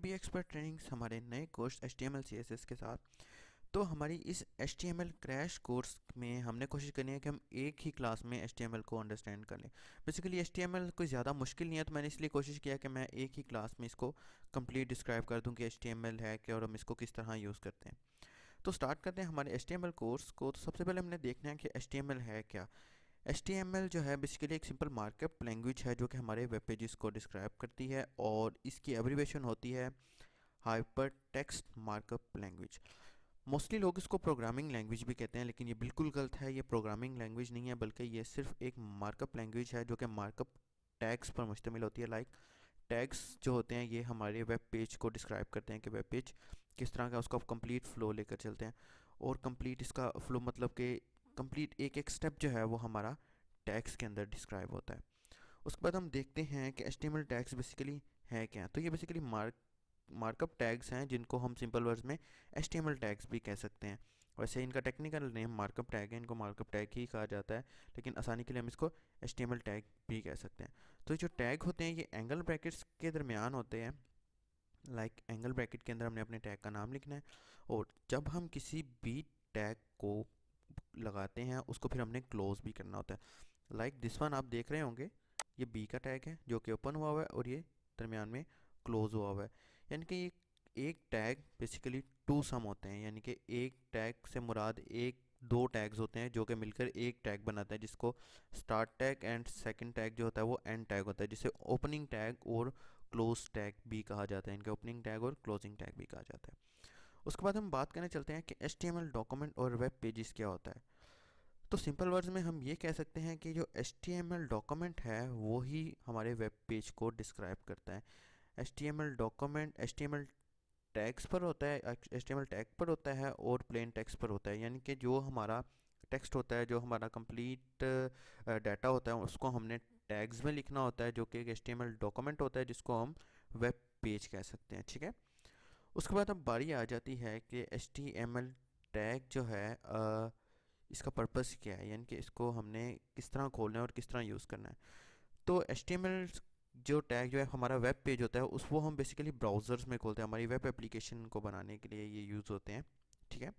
B expert trainings हमारे नए course HTML CSS के साथ। तो हमारी इस HTML क्रैश कोर्स में हमने कोशिश करनी है कि हम एक ही क्लास में HTML को अंडरस्टैंड कर लें। बेसिकली HTML कोई ज़्यादा मुश्किल नहीं है, तो मैंने इसलिए कोशिश किया कि मैं एक ही क्लास में इसको कंप्लीट डिस्क्राइब कर दूं कि HTML है क्या और हम इसको किस तरह यूज़ करते हैं। तो स्टार्ट करते हैं हमारे HTML कोर्स को। तो सबसे पहले हमने देखना है कि HTML है क्या। HTML जो है बेसिकली एक सिंपल मार्कअप लैंग्वेज है जो कि हमारे वेब पेजेस को डिस्क्राइब करती है, और इसकी एब्रीवेशन होती है hyper text markup language. Mostly लोग इसको प्रोग्रामिंग लैंग्वेज भी कहते हैं, लेकिन ये बिल्कुल गलत है। ये प्रोग्रामिंग लैंग्वेज नहीं है, बल्कि ये सिर्फ एक मार्कअप लैंग्वेज है जो कि मार्कअप टैग्स पर मुश्तमिल होती है। लाइक टैग्स जो होते हैं ये हमारे वेब पेज को डिस्क्राइब करते हैं कि वेब पेज किस तरह का, उसका कंप्लीट फ़्लो लेकर चलते हैं। और कंप्लीट इसका फ़्लो मतलब कि कंप्लीट एक एक स्टेप जो है वो हमारा टैग्स के अंदर डिस्क्राइब होता है। उसके बाद हम देखते हैं कि HTML टैग्स बेसिकली है क्या। तो ये बेसिकली मार्कअप टैग्स हैं जिनको हम सिंपल वर्ड्स में HTML टैग्स भी कह सकते हैं। वैसे इनका टेक्निकल नेम मार्कअप टैग है, इनको मार्कअप टैग ही कहा जाता है, लेकिन आसानी के लिए हम इसको HTML टैग भी कह सकते हैं। तो ये जो टैग होते हैं ये एंगल ब्रैकेट्स के दरमियान होते हैं। लाइक एंगल ब्रैकेट के अंदर हमने अपने टैग का नाम लिखना है, और जब हम किसी भी टैग को लगाते हैं उसको फिर हमने क्लोज भी करना होता है। लाइक दिस वन आप देख रहे होंगे, ये बी का टैग है जो कि ओपन हुआ हुआ है, और ये दरमियान में क्लोज हुआ हुआ है। यानी कि एक टैग बेसिकली टू सम होते हैं, यानी कि एक टैग से मुराद एक दो टैग्स होते हैं जो कि मिलकर एक टैग बनाते हैं, जिसको start tag and second tag जो होता है वो एंड टैग होता है, जिसे ओपनिंग टैग और क्लोज टैग भी कहा जाता है। इनके ओपनिंग टैग और क्लोजिंग टैग भी कहा जाता है। उसके बाद हम बात करने चलते हैं कि HTML डॉक्यूमेंट और वेब पेजेस क्या होता है। तो सिंपल वर्ड्स में हम ये कह सकते हैं कि जो HTML डॉक्यूमेंट है वो ही हमारे वेब पेज को डिस्क्राइब करता है। HTML डॉक्यूमेंट HTML टैग्स पर होता है, HTML टैग पर होता है और प्लेन टेक्स्ट पर होता है। यानी कि जो हमारा टेक्स्ट होता है, जो हमारा कंप्लीट डाटा होता है, उसको हमने टैग्स में लिखना होता है, जो कि एक HTML डॉक्यूमेंट होता है जिसको हम वेब पेज कह सकते हैं। ठीक है। उसके बाद अब बारी आ जाती है कि HTML टैग जो है इसका पर्पस क्या है, यानी कि इसको हमने किस तरह खोलना है और किस तरह यूज़ करना है। तो HTML जो टैग जो है हमारा वेब पेज होता है उस वो हम बेसिकली ब्राउज़र्स में खोलते हैं, हमारी वेब एप्लीकेशन को बनाने के लिए ये यूज़ होते हैं। ठीक है।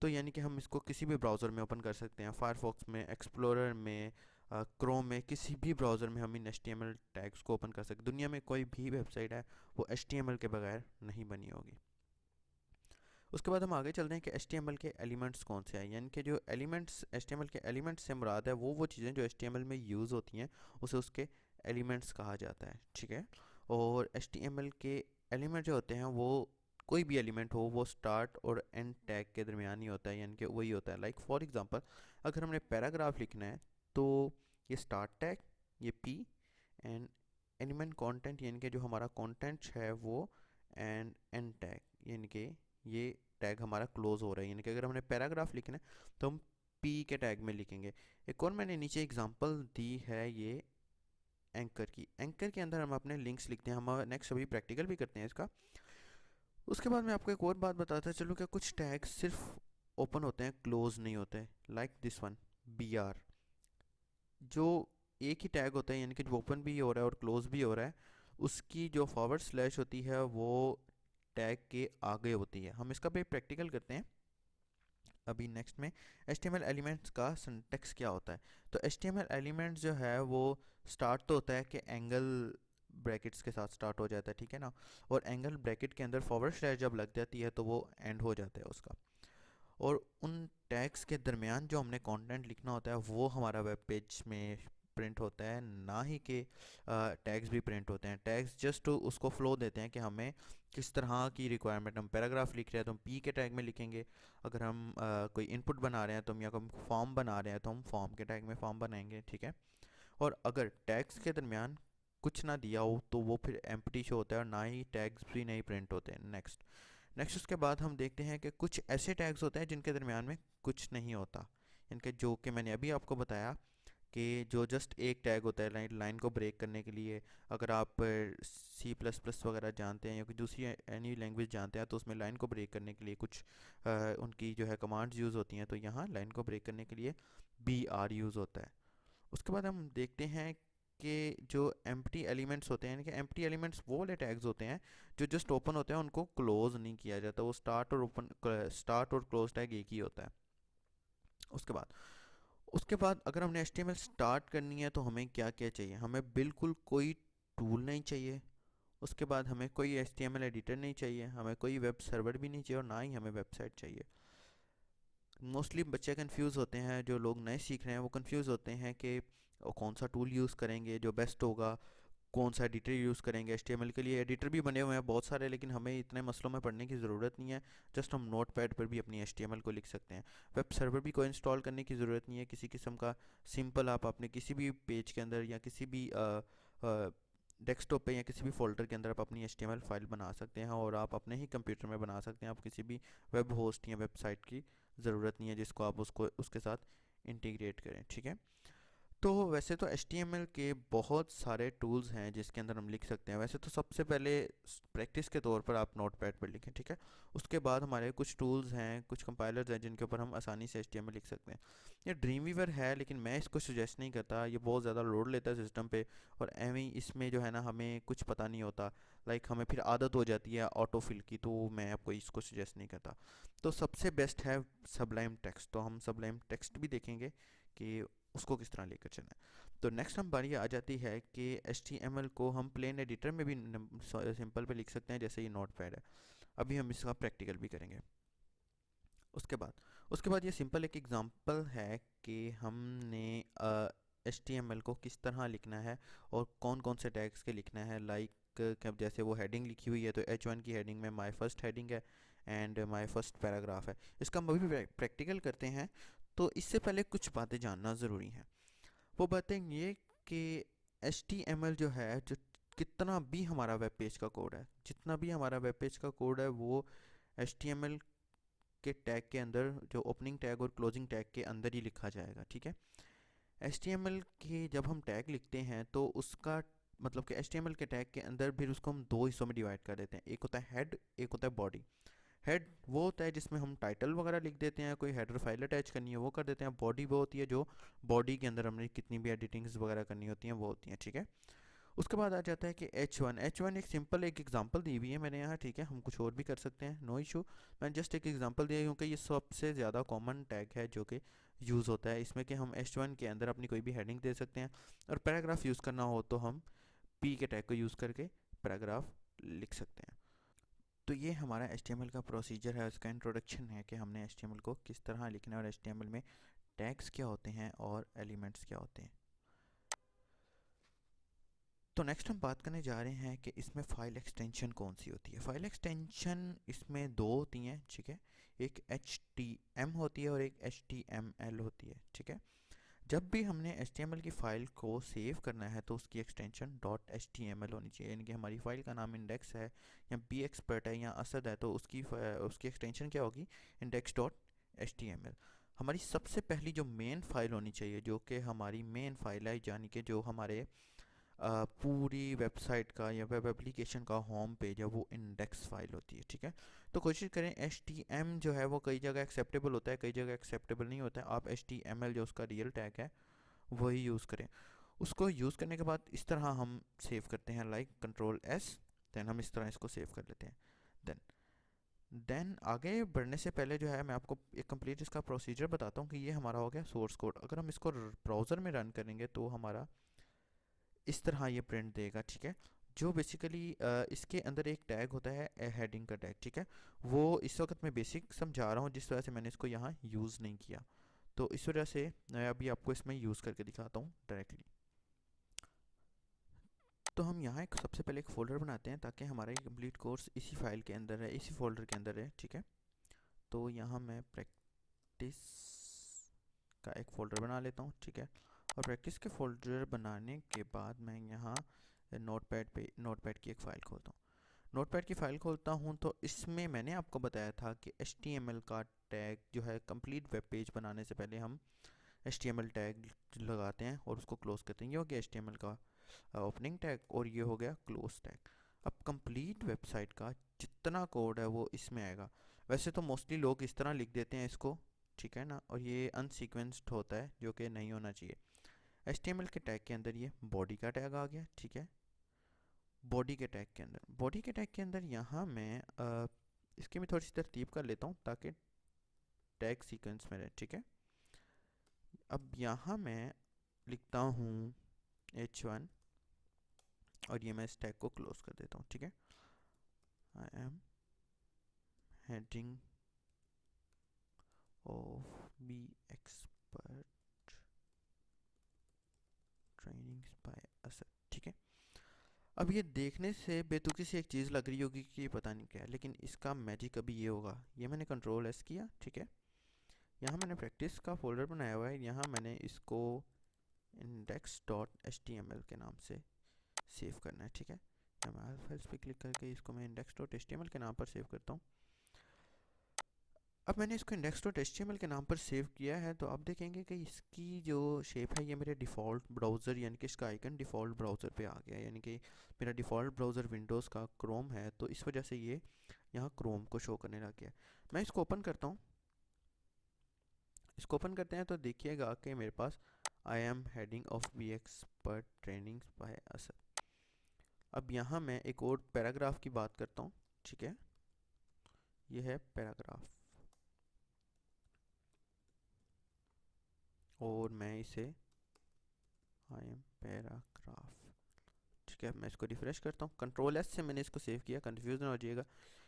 तो यानी कि हम इसको किसी भी ब्राउज़र में ओपन कर सकते हैं, फायरफॉक्स में, एक्सप्लोरर में, क्रोम में, किसी भी ब्राउज़र में हम इन HTML टैग्स को ओपन कर सकते हैं। दुनिया में कोई भी वेबसाइट है वो HTML के बगैर नहीं बनी होगी। उसके बाद हम आगे चलते हैं कि HTML के एलिमेंट्स कौन से हैं। यानी कि जो एलिमेंट्स HTML के एलिमेंट्स से मुराद है वो चीज़ें जो HTML में यूज़ होती हैं उसे उसके एलिमेंट्स कहा जाता है। ठीक है। और HTML के एलिमेंट जो होते हैं वो कोई भी एलिमेंट हो वो स्टार्ट और एंड टैग के दरमियान ही होता है, यानी कि वही होता है। लाइक फॉर एग्जांपल अगर हमने पैराग्राफ लिखना है तो ये स्टार्ट टैग, ये P, एंड एलिमेंट कंटेंट यानी कि जो हमारा कंटेंट है वो एंड टैग, यानी कि ये टैग हमारा क्लोज हो रहा है। यानी कि अगर हमने पैराग्राफ लिखना है तो हम पी के टैग में लिखेंगे। एक और मैंने नीचे एग्जांपल दी है ये एंकर की। एंकर के अंदर हम अपने लिंक्स लिखते हैं। हम नेक्स्ट अभी प्रैक्टिकल भी करते हैं इसका। उसके बाद मैं आपको एक और बात बताता चलूँ कि कुछ टैग सिर्फ ओपन होते हैं, क्लोज नहीं होते। लाइक दिस वन BR, जो एक ही टैग होता है, यानी कि जो ओपन भी हो रहा है और क्लोज भी हो रहा है, उसकी जो फॉरवर्ड स्लैश होती है वो टैग के आगे होती है। हम इसका भी प्रैक्टिकल करते हैं अभी नेक्स्ट में। HTML एलिमेंट्स का सिंटेक्स क्या होता है। तो HTML एलिमेंट्स जो है वो स्टार्ट तो होता है कि एंगल ब्रैकेट्स के साथ स्टार्ट हो जाता है, ठीक है ना। और एंगल ब्रैकेट के अंदर फॉरवर्ड स्लैश जब लग जाती है तो वो एंड हो जाता है उसका। और उन टैग्स के दरमियान जो हमने कंटेंट लिखना होता है वो हमारा वेब पेज में प्रिंट होता है, ना ही कि टैग्स भी प्रिंट होते हैं। टैग्स जस्ट उसको फ्लो देते हैं कि हमें किस तरह की रिक्वायरमेंट, हम पैराग्राफ लिख रहे हैं तो हम पी के टैग में लिखेंगे। अगर हम कोई इनपुट बना रहे हैं तो हम, या कोई फॉर्म बना रहे हैं तो हम फॉर्म के टैग में फॉर्म बनाएंगे। ठीक है। और अगर टैग्स के दरमियान कुछ ना दिया हो तो वो फिर एम्प्टी शो होता है, और ना ही टैग्स भी नहीं प्रिंट होते हैं। नेक्स्ट नेक्स्ट उसके बाद हम देखते हैं कि कुछ ऐसे टैग्स होते हैं जिनके दरमियान में कुछ नहीं होता। इनके जो कि मैंने अभी आपको बताया कि जो जस्ट एक टैग होता है लाइन को ब्रेक करने के लिए। अगर आप C++ वगैरह जानते हैं या कोई दूसरी एनी लैंग्वेज जानते हैं तो उसमें लाइन को ब्रेक करने के लिए कुछ उनकी जो है कमांड्स यूज़ होती हैं। तो यहाँ लाइन को ब्रेक करने के लिए BR यूज़ होता है। उसके बाद हम देखते हैं के जो एम्प्टी एलिमेंट्स होते हैं, यानी कि एम्प्टी एलिमेंट्स वो वाले टैग्स होते हैं जो जस्ट ओपन होते हैं, उनको क्लोज नहीं किया जाता। वो स्टार्ट और क्लोज टैग एक ही होता है। उसके बाद अगर हमने HTML स्टार्ट करनी है तो हमें क्या क्या चाहिए? हमें बिल्कुल कोई टूल नहीं चाहिए। उसके बाद हमें कोई HTML एडिटर नहीं चाहिए, हमें कोई वेब सर्वर भी नहीं चाहिए, और ना ही हमें वेबसाइट चाहिए। मोस्टली बच्चे कंफ्यूज होते हैं, जो लोग नए सीख रहे हैं वो कंफ्यूज होते हैं कि कौन सा टूल यूज़ करेंगे जो बेस्ट होगा, कौन सा एडिटर यूज़ करेंगे। HTML के लिए एडिटर भी बने हुए हैं बहुत सारे, लेकिन हमें इतने मसलों में पढ़ने की ज़रूरत नहीं है। जस्ट हम नोट पैड पर भी अपनी HTML को लिख सकते हैं। वेब सर्वर भी कोई इंस्टॉल करने की ज़रूरत नहीं है किसी किस्म का। सिंपल आप अपने किसी भी पेज के अंदर या किसी भी डेस्कटॉप पे या किसी भी फोल्डर के अंदर आप अपनी HTML फाइल बना सकते हैं, और आप अपने ही कंप्यूटर में बना सकते हैं। आप किसी भी वेब होस्ट या वेबसाइट की ज़रूरत नहीं है जिसको आप उसको उसके साथ इंटीग्रेट करें, ठीक है। तो वैसे तो HTML के बहुत सारे टूल्स हैं जिसके अंदर हम लिख सकते हैं। वैसे तो सबसे पहले प्रैक्टिस के तौर पर आप नोटपैड पर लिखें, ठीक है। उसके बाद हमारे कुछ टूल्स हैं, कुछ कंपाइलर्स हैं जिनके ऊपर हम आसानी से HTML लिख सकते हैं। ये ड्रीमवीवर है, लेकिन मैं इसको सजेस्ट नहीं करता। ये बहुत ज़्यादा लोड लेता है सिस्टम पे, और एवं ही इसमें जो है ना हमें कुछ पता नहीं होता। लाइक हमें फिर आदत हो जाती है ऑटो फिल की, तो मैं आपको इसको सजेस्ट नहीं करता। तो सबसे बेस्ट है सबलाइम टेक्स्ट। तो हम सबलाइम टेक्स्ट भी देखेंगे कि उसको किस तरह लेकर चलना है। तो नेक्स्ट हम बारी आ जाती है कि HTML को हम प्लेन एडिटर में भी सिंपल पे लिख सकते हैं, जैसे ये नोटपैड है। अभी हम इसका प्रैक्टिकल भी करेंगे। उसके बाद ये सिंपल एक एग्जांपल है कि हमने HTML को किस तरह लिखना है और कौन कौन से टैग्स के लिखना है। लाइक जैसे वो हेडिंग लिखी हुई है, तो H1 की हेडिंग में माय फर्स्ट हेडिंग है एंड माय फर्स्ट पैराग्राफ है। इसका हम अभी प्रैक्टिकल करते हैं। तो इससे पहले कुछ बातें जानना ज़रूरी है। वो बातें ये कि HTML जो है, जो कितना भी हमारा वेब पेज का कोड है, जितना भी हमारा वेब पेज का कोड है, वो HTML के टैग के अंदर, जो ओपनिंग टैग और क्लोजिंग टैग के अंदर ही लिखा जाएगा, ठीक है। HTML के जब हम टैग लिखते हैं तो उसका मतलब कि HTML के टैग के अंदर फिर उसको हम दो हिस्सों में डिवाइड कर देते हैं। एक होता है हेड, एक होता है बॉडी। हेड वो होता है जिसमें हम टाइटल वगैरह लिख देते हैं, कोई हेडर फाइल अटैच करनी है वो कर देते हैं। बॉडी वो होती है जो बॉडी के अंदर हमने कितनी भी एडिटिंग्स वगैरह करनी होती हैं वो होती हैं, ठीक है। उसके बाद आ जाता है कि H1 एक सिंपल एक एग्जांपल दी हुई है मैंने यहाँ, ठीक है। हम कुछ और भी कर सकते हैं, नो इशू। मैंने जस्ट एक एग्जांपल दिया क्योंकि ये सबसे ज़्यादा कॉमन टैग है जो कि यूज़ होता है इसमें, कि हम H1 के अंदर अपनी कोई भी हेडिंग दे सकते हैं। और पैराग्राफ यूज़ करना हो तो हम P के टैग को यूज़ करके पैराग्राफ लिख सकते हैं। तो ये हमारा HTML का प्रोसीजर है, उसका इंट्रोडक्शन है कि हमने HTML को किस तरह लिखना है, और HTML में टैग्स क्या होते हैं और एलिमेंट्स क्या होते हैं। तो नेक्स्ट हम बात करने जा रहे हैं कि इसमें फ़ाइल एक्सटेंशन कौन सी होती है। फ़ाइल एक्सटेंशन इसमें दो होती हैं, ठीक है। एक HTM होती है और एक HTML होती है, ठीक है। जब भी हमने HTML की फ़ाइल को सेव करना है तो उसकी एक्सटेंशन .html होनी चाहिए। यानी कि हमारी फ़ाइल का नाम इंडेक्स है या बी एक्सपर्ट है या असद है, तो उसकी एक्सटेंशन क्या होगी? index.html। हमारी सबसे पहली जो मेन फ़ाइल होनी चाहिए, जो कि हमारी मेन फ़ाइल है, यानी कि जो हमारे पूरी वेबसाइट का या वेब एप्लीकेशन का होम पेज है, वो इंडेक्स फाइल होती है, ठीक है। तो कोशिश करें HTM जो है वो कई जगह एक्सेप्टेबल होता है, कई जगह एक्सेप्टेबल नहीं होता है। आप HTML जो उसका रियल टैग है वही यूज़ करें। उसको यूज़ करने के बाद इस तरह हम सेव करते हैं, लाइक Ctrl+S। देन हम इस तरह इसको सेव कर लेते हैं। देन आगे बढ़ने से पहले जो है मैं आपको एक कंप्लीट इसका प्रोसीजर बताता हूँ कि ये हमारा हो गया सोर्स कोड। अगर हम इसको ब्राउज़र में रन करेंगे तो हमारा इस तरह ये प्रिंट देगा, ठीक है। जो बेसिकली इसके अंदर एक टैग होता है हेडिंग का टैग, ठीक है। वो इस वक्त मैं बेसिक समझा रहा हूँ, जिस वजह से मैंने इसको यहाँ यूज़ नहीं किया। तो इस वजह से मैं अभी आपको इसमें यूज़ करके दिखाता हूँ डायरेक्टली। तो हम यहाँ एक सबसे पहले एक फ़ोल्डर बनाते हैं ताकि हमारा ये कंप्लीट कोर्स इसी फाइल के अंदर है, इसी फोल्डर के अंदर है, ठीक है। तो यहाँ मैं प्रैक्टिस का एक फ़ोल्डर बना लेता हूँ, ठीक है। और प्रैक्टिस के फोल्डर बनाने के बाद मैं यहाँ नोटपैड की एक फ़ाइल खोलता हूँ। नोटपैड की फ़ाइल खोलता हूँ तो इसमें मैंने आपको बताया था कि HTML का टैग जो है, कंप्लीट वेब पेज बनाने से पहले हम HTML टैग लगाते हैं और उसको क्लोज करते हैं। ये हो गया HTML का ओपनिंग टैग और ये हो गया क्लोज टैग। अब कंप्लीट वेबसाइट का जितना कोड है वो इसमें आएगा। वैसे तो मोस्टली लोग इस तरह लिख देते हैं इसको, ठीक है ना, और ये अनसीक्वेंस्ड होता है जो कि नहीं होना चाहिए। HTML के टैग के अंदर ये बॉडी का टैग आ गया, ठीक है। बॉडी के टैग के अंदर यहाँ मैं इसकी मैं थोड़ी सी तरतीब कर लेता हूँ ताकि टैग सीक्वेंस में रहे, ठीक है। अब यहाँ मैं लिखता हूँ h1 और ये मैं इस टैग को क्लोज कर देता हूँ, ठीक है। I am heading of B expert trainings by Asad, ठीक है। अब ये देखने से बेतुकी से एक चीज़ लग रही होगी कि ये पता नहीं क्या है, लेकिन इसका मैजिक अभी ये होगा। ये मैंने कंट्रोल एस किया, ठीक है। यहाँ मैंने प्रैक्टिस का फोल्डर बनाया हुआ है, यहाँ मैंने इसको index.html के नाम से सेव करना है, ठीक है। मैं फाइल्स पे क्लिक करके इसको मैं index.html के नाम पर सेव करता हूँ। अब मैंने इसको index.html के नाम पर सेव किया है, तो आप देखेंगे कि इसकी जो शेप है ये मेरे डिफ़ॉल्ट ब्राउज़र यानी कि इसका आइकन डिफ़ॉल्ट ब्राउज़र पे आ गया, यानी कि मेरा डिफ़ॉल्ट ब्राउज़र विंडोज़ का क्रोम है, तो इस वजह से ये यहाँ क्रोम को शो करने लग गया। मैं इसको ओपन करता हूँ। इसको ओपन करते हैं तो देखिएगा कि मेरे पास I am heading of B expert trainings by Asad. अब यहाँ मैं एक और पैराग्राफ की बात करता हूँ, ठीक है। ये है पैराग्राफ और मैं इसे आई एम पैराग्राफ, ठीक है। मैं इसको रिफ्रेश करता हूँ, कंट्रोल एस से मैंने इसको सेव किया, कंफ्यूज ना हो जाइएगा।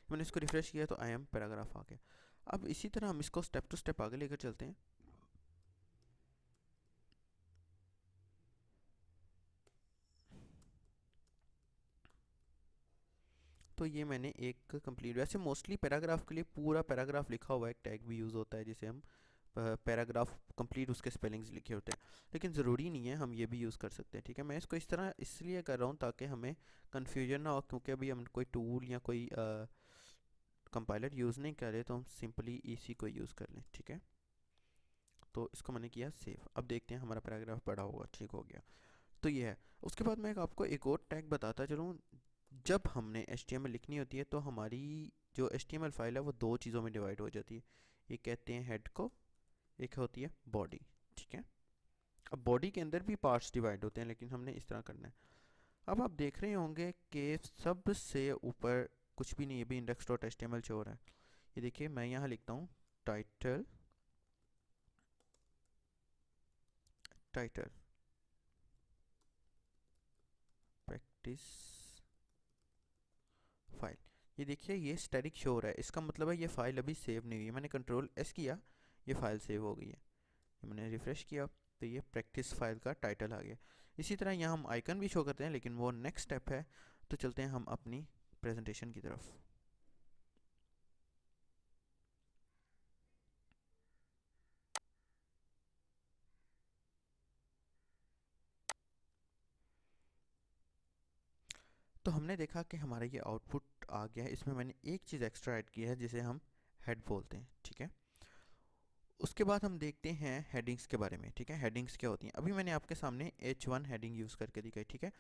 मैंने इसको रिफ्रेश किया तो आई एम पैराग्राफ आ गया। अब इसी तरह हम इसको स्टेप टू स्टेप आगे लेकर चलते हैं। तो ये मैंने एक कंप्लीट, वैसे मोस्टली पैराग्राफ के लिए पूरा पैराग्राफ लिखा हुआ एक टैग भी यूज़ होता है जिसे हम पैराग्राफ कंप्लीट उसके स्पेलिंग्स लिखे होते हैं, लेकिन ज़रूरी नहीं है, हम ये भी यूज़ कर सकते हैं, ठीक है। मैं इसको इस तरह इसलिए कर रहा हूँ ताकि हमें कन्फ्यूजन ना हो, क्योंकि अभी हम कोई टूल या कोई कंपाइलर यूज़ नहीं कर रहे, तो हम सिंपली इसी को यूज़ कर लें, ठीक है। तो इसको मैंने किया सेव। अब देखते हैं हमारा पैराग्राफ बड़ा होगा, ठीक हो गया। तो ये है। उसके बाद मैं आपको एक और टैग बताता चलूँ। जब हमने HTML लिखनी होती है तो हमारी जो HTML फाइल है वो दो चीज़ों में डिवाइड हो जाती है। एक कहते हैं हेड को, एक होती है बॉडी, ठीक है। अब बॉडी के अंदर भी पार्ट्स डिवाइड होते हैं, लेकिन हमने इस तरह करना है। अब आप देख रहे होंगे कि सबसे ऊपर कुछ भी नहीं है, भी index.html शो हो रहा है। ये देखिए मैं यहाँ लिखता हूँ टाइटल, टाइटल प्रैक्टिस फाइल। ये देखिए ये स्टैटिक शो हो रहा है, इसका मतलब है ये फाइल अभी सेव नहीं हुई है। मैंने कंट्रोल एस किया, ये फाइल सेव हो गई है। ये मैंने रिफ्रेश किया तो ये प्रैक्टिस फाइल का टाइटल आ गया। इसी तरह यहाँ हम आइकन भी शो करते हैं, लेकिन वो नेक्स्ट स्टेप है। तो चलते हैं हम अपनी प्रेजेंटेशन की तरफ। तो हमने देखा कि हमारा ये आउटपुट आ गया है। इसमें मैंने एक चीज़ एक्स्ट्रा ऐड की है जिसे हम हेड बोलते हैं, ठीक है। उसके बाद हम देखते हैं हेडिंग्स के बारे में, ठीक है। हेडिंग्स क्या होती हैं, अभी मैंने आपके सामने H1 हेडिंग यूज़ करके दिखाई, ठीक है।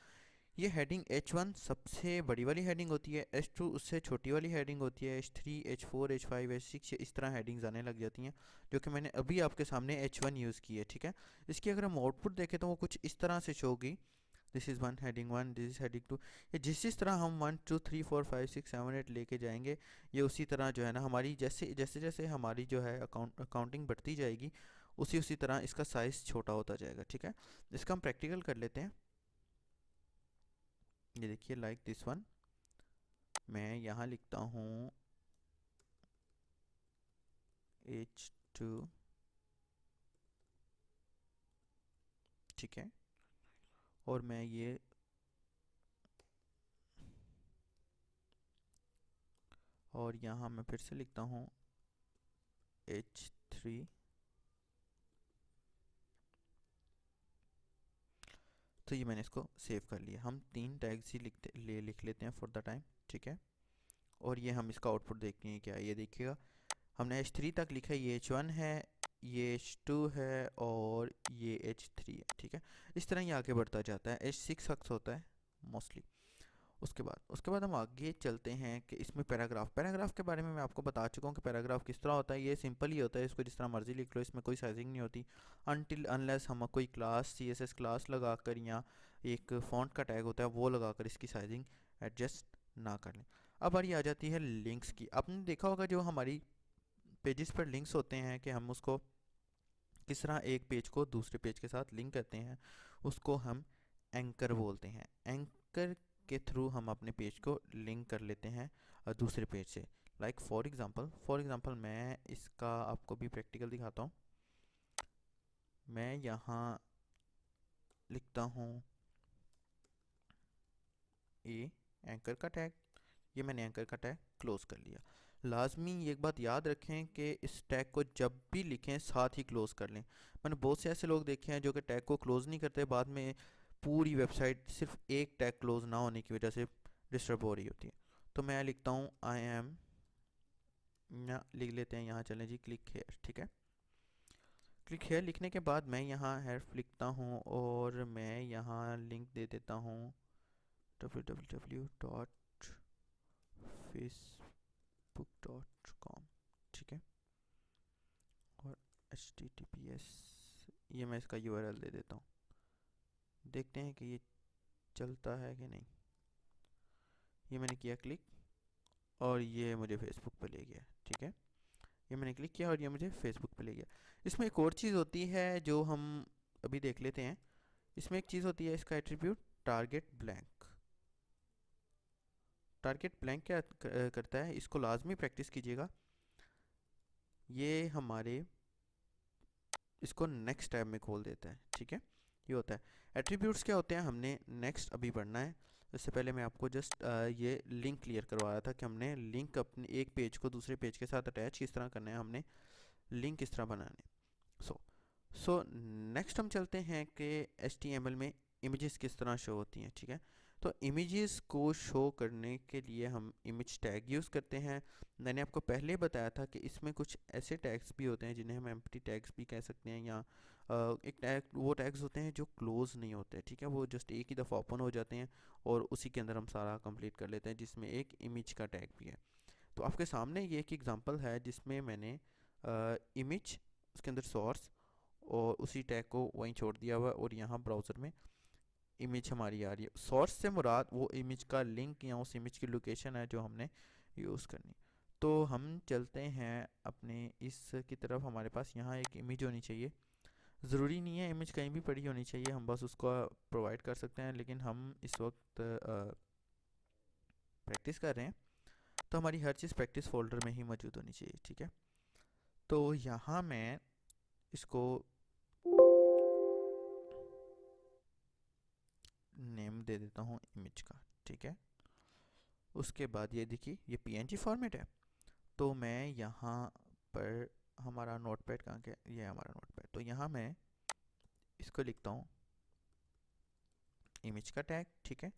ये हेडिंग H1 सबसे बड़ी वाली हेडिंग होती है, H2 उससे छोटी वाली हेडिंग होती है, H3, H4, H5, H6 इस तरह हेडिंग्स आने लग जाती हैं, जो कि मैंने अभी आपके सामने H1 यूज़ की है, ठीक है। इसकी अगर हम आउटपुट देखें तो वो कुछ इस तरह से शो होगी। This is one heading one, this is heading two. ये जिस तरह हम 1 2 3 4 5 6 7 8 लेके जाएंगे, ये उसी तरह जो है ना हमारी जैसे जैसे जैसे हमारी जो है अकाउंटिंग बढ़ती जाएगी, उसी उसी तरह इसका साइज़ छोटा होता जाएगा, ठीक है। इसका हम प्रैक्टिकल कर लेते हैं। ये देखिए लाइक दिस वन, मैं यहाँ लिखता हूँ H2, ठीक है। और मैं ये और यहाँ मैं फिर से लिखता हूँ H3। तो ये मैंने इसको सेव कर लिया। हम 3 टैग्स ही लिख लेते हैं फॉर द टाइम, ठीक है। और ये हम इसका आउटपुट देखते हैं क्या है। ये देखिएगा हमने H3 तक लिखा है, ये H1 है, ये H2 है और ये H3 है, ठीक है। इस तरह ये आगे बढ़ता जाता है। H6 होता है मोस्टली। उसके बाद हम आगे चलते हैं कि इसमें पैराग्राफ के बारे में मैं आपको बता चुका हूँ कि पैराग्राफ किस तरह होता है। ये सिंपल ही होता है, इसको जिस तरह मर्जी लिख लो, इसमें कोई साइजिंग नहीं होती अनटिल अनलेस हम कोई क्लास CSS क्लास लगाकर या एक फॉन्ट का टैग होता है वो लगाकर इसकी साइजिंग एडजस्ट ना कर लें। अब बारी आ जाती है लिंक्स की। आपने देखा होगा जो हमारी पेजेस पर लिंक्स होते हैं कि हम उसको किस तरह एक पेज को दूसरे पेज के साथ लिंक करते हैं, उसको हम एंकर बोलते हैं। एंकर के थ्रू हम अपने पेज को लिंक कर लेते हैं दूसरे पेज से। लाइक फॉर एग्ज़ाम्पल मैं इसका आपको भी प्रैक्टिकल दिखाता हूँ। मैं यहाँ लिखता हूँ ए एंकर का टैग, ये मैंने एंकर का टैग क्लोज कर लिया। लाजमी एक बात याद रखें कि इस टैग को जब भी लिखें साथ ही क्लोज कर लें। मैंने बहुत से ऐसे लोग देखे हैं जो कि टैग को क्लोज नहीं करते, बाद में पूरी वेबसाइट सिर्फ एक टैग क्लोज ना होने की वजह से डिस्टर्ब हो रही होती है। तो मैं लिखता हूँ आई एम, या लिख लेते हैं यहाँ, चलें जी, क्लिक हेयर। ठीक है, क्लिक हेयर लिखने के बाद मैं यहाँ हेल्प लिखता हूँ और मैं यहाँ लिंक दे देता हूँ www.facebook.com। ठीक है, और HTTPS, ये मैं इसका URL दे देता हूँ। देखते हैं कि ये चलता है कि नहीं। ये मैंने किया क्लिक और ये मुझे फेसबुक पे ले गया। ठीक है, ये मैंने क्लिक किया और ये मुझे फेसबुक पे ले गया। इसमें एक और चीज़ होती है जो हम अभी देख लेते हैं। इसमें एक चीज़ होती है इसका attribute target blank. Target blank क्या करता है, इसको लाजमी प्रैक्टिस कीजिएगा। ये हमारे इसको नेक्स्ट टैब में खोल देता है। ठीक है, ये होता है। एट्रीब्यूट्स क्या होते हैं हमने नेक्स्ट अभी पढ़ना है। इससे पहले मैं आपको जस्ट ये लिंक क्लियर करवाया था कि हमने लिंक अपने एक पेज को दूसरे पेज के साथ अटैच किस तरह करना है, हमने लिंक किस तरह बनाने। सो सो नेक्स्ट हम चलते हैं कि HTML में इमेजेस किस तरह शो होती हैं। ठीक है, तो इमेजेस को शो करने के लिए हम इमेज टैग यूज़ करते हैं। मैंने आपको पहले बताया था कि इसमें कुछ ऐसे टैग्स भी होते हैं जिन्हें हम एम्प्टी टैग्स भी कह सकते हैं, या एक टैग वो टैग्स होते हैं जो क्लोज नहीं होते। ठीक है, वो जस्ट एक ही दफ़ा ओपन हो जाते हैं और उसी के अंदर हम सारा कंप्लीट कर लेते हैं, जिसमें एक इमेज का टैग भी है। तो आपके सामने ये एक एग्जांपल है जिसमें मैंने इमेज, उसके अंदर सोर्स और उसी टैग को वहीं छोड़ दिया हुआ है, और यहाँ ब्राउज़र में इमेज हमारी आ रही है। सोर्स से मुराद वो इमेज का लिंक या उस इमेज की लोकेशन है जो हमने यूज़ करनी। तो हम चलते हैं अपने इस की तरफ। हमारे पास यहाँ एक इमेज होनी चाहिए। ज़रूरी नहीं है इमेज कहीं भी पड़ी होनी चाहिए, हम बस उसको प्रोवाइड कर सकते हैं, लेकिन हम इस वक्त प्रैक्टिस कर रहे हैं तो हमारी हर चीज़ प्रैक्टिस फोल्डर में ही मौजूद होनी चाहिए। ठीक है, तो यहाँ मैं इसको नेम दे देता हूँ इमेज का। ठीक है, उसके बाद ये देखिए ये PNG फॉर्मेट है। तो मैं यहाँ पर, हमारा नोटपैड कहाँ गया, ये हमारा नोटपैड, तो यहाँ मैं इसको लिखता हूँ इमेज का टैग। ठीक है,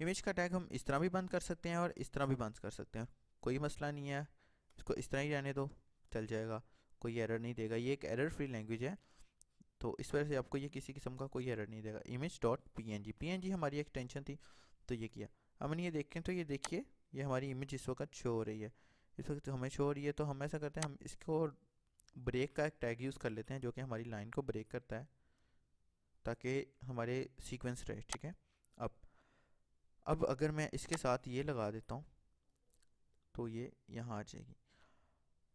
इमेज का टैग हम इस तरह भी बंद कर सकते हैं और इस तरह भी बंद कर सकते हैं, कोई मसला नहीं है। इसको इस तरह ही रहने दो, चल जाएगा, कोई एरर नहीं देगा। ये एक एरर फ्री लैंग्वेज है, तो इस वजह से आपको ये किसी किस्म का कोई एरर नहीं देगा। Image dot P N G हमारी एक्सटेंशन थी, तो ये किया। अब हम ये देखें तो ये देखिए ये हमारी इमेज इस वक्त शो हो रही है, इस वक्त हमें शो हो रही है। तो हम ऐसा करते हैं, हम इसको ब्रेक का एक टैग यूज़ कर लेते हैं जो कि हमारी लाइन को ब्रेक करता है ताकि हमारे सीक्वेंस रहे। ठीक है, अब अगर मैं इसके साथ ये लगा देता हूँ तो ये यहाँ आ जाएगी।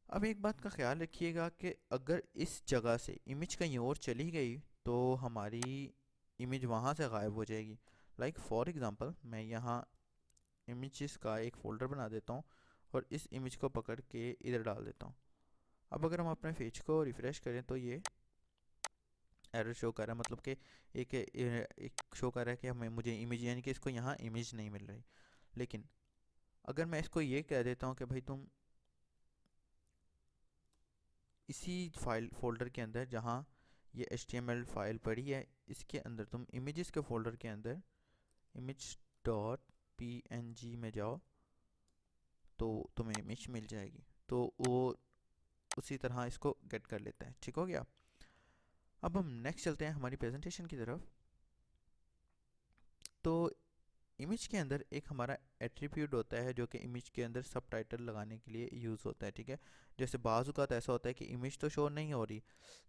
अब एक बात का ख्याल रखिएगा कि अगर इस जगह से इमेज कहीं और चली गई तो हमारी इमेज वहाँ से गायब हो जाएगी। लाइक फॉर एग्ज़ाम्पल मैं यहाँ इमेजेस का एक फ़ोल्डर बना देता हूँ और इस इमेज को पकड़ के इधर डाल देता हूँ। अब अगर हम अपने पेज को रिफ़्रेश करें तो ये एरर शो कर रहा है, मतलब कि एक शो कर रहा है कि हमें मुझे इमेज, यानी कि इसको यहाँ इमेज नहीं मिल रही। लेकिन अगर मैं इसको ये कह देता हूँ कि भाई तुम इसी फाइल फोल्डर के अंदर जहाँ ये HTML फाइल पड़ी है, इसके अंदर तुम इमेजेस के फोल्डर के अंदर इमेज डॉट PNG में जाओ तो तुम्हें इमेज मिल जाएगी। तो वो उसी तरह इसको गेट कर लेता है। ठीक हो गया। अब हम नेक्स्ट चलते हैं हमारी प्रेजेंटेशन की तरफ। तो इमेज के अंदर एक हमारा एट्रीब्यूट होता है जो कि इमेज के अंदर सब टाइटल लगाने के लिए यूज़ होता है, ठीक है। जैसे बाज़ औक़ात ऐसा होता है कि इमेज तो शो नहीं हो रही,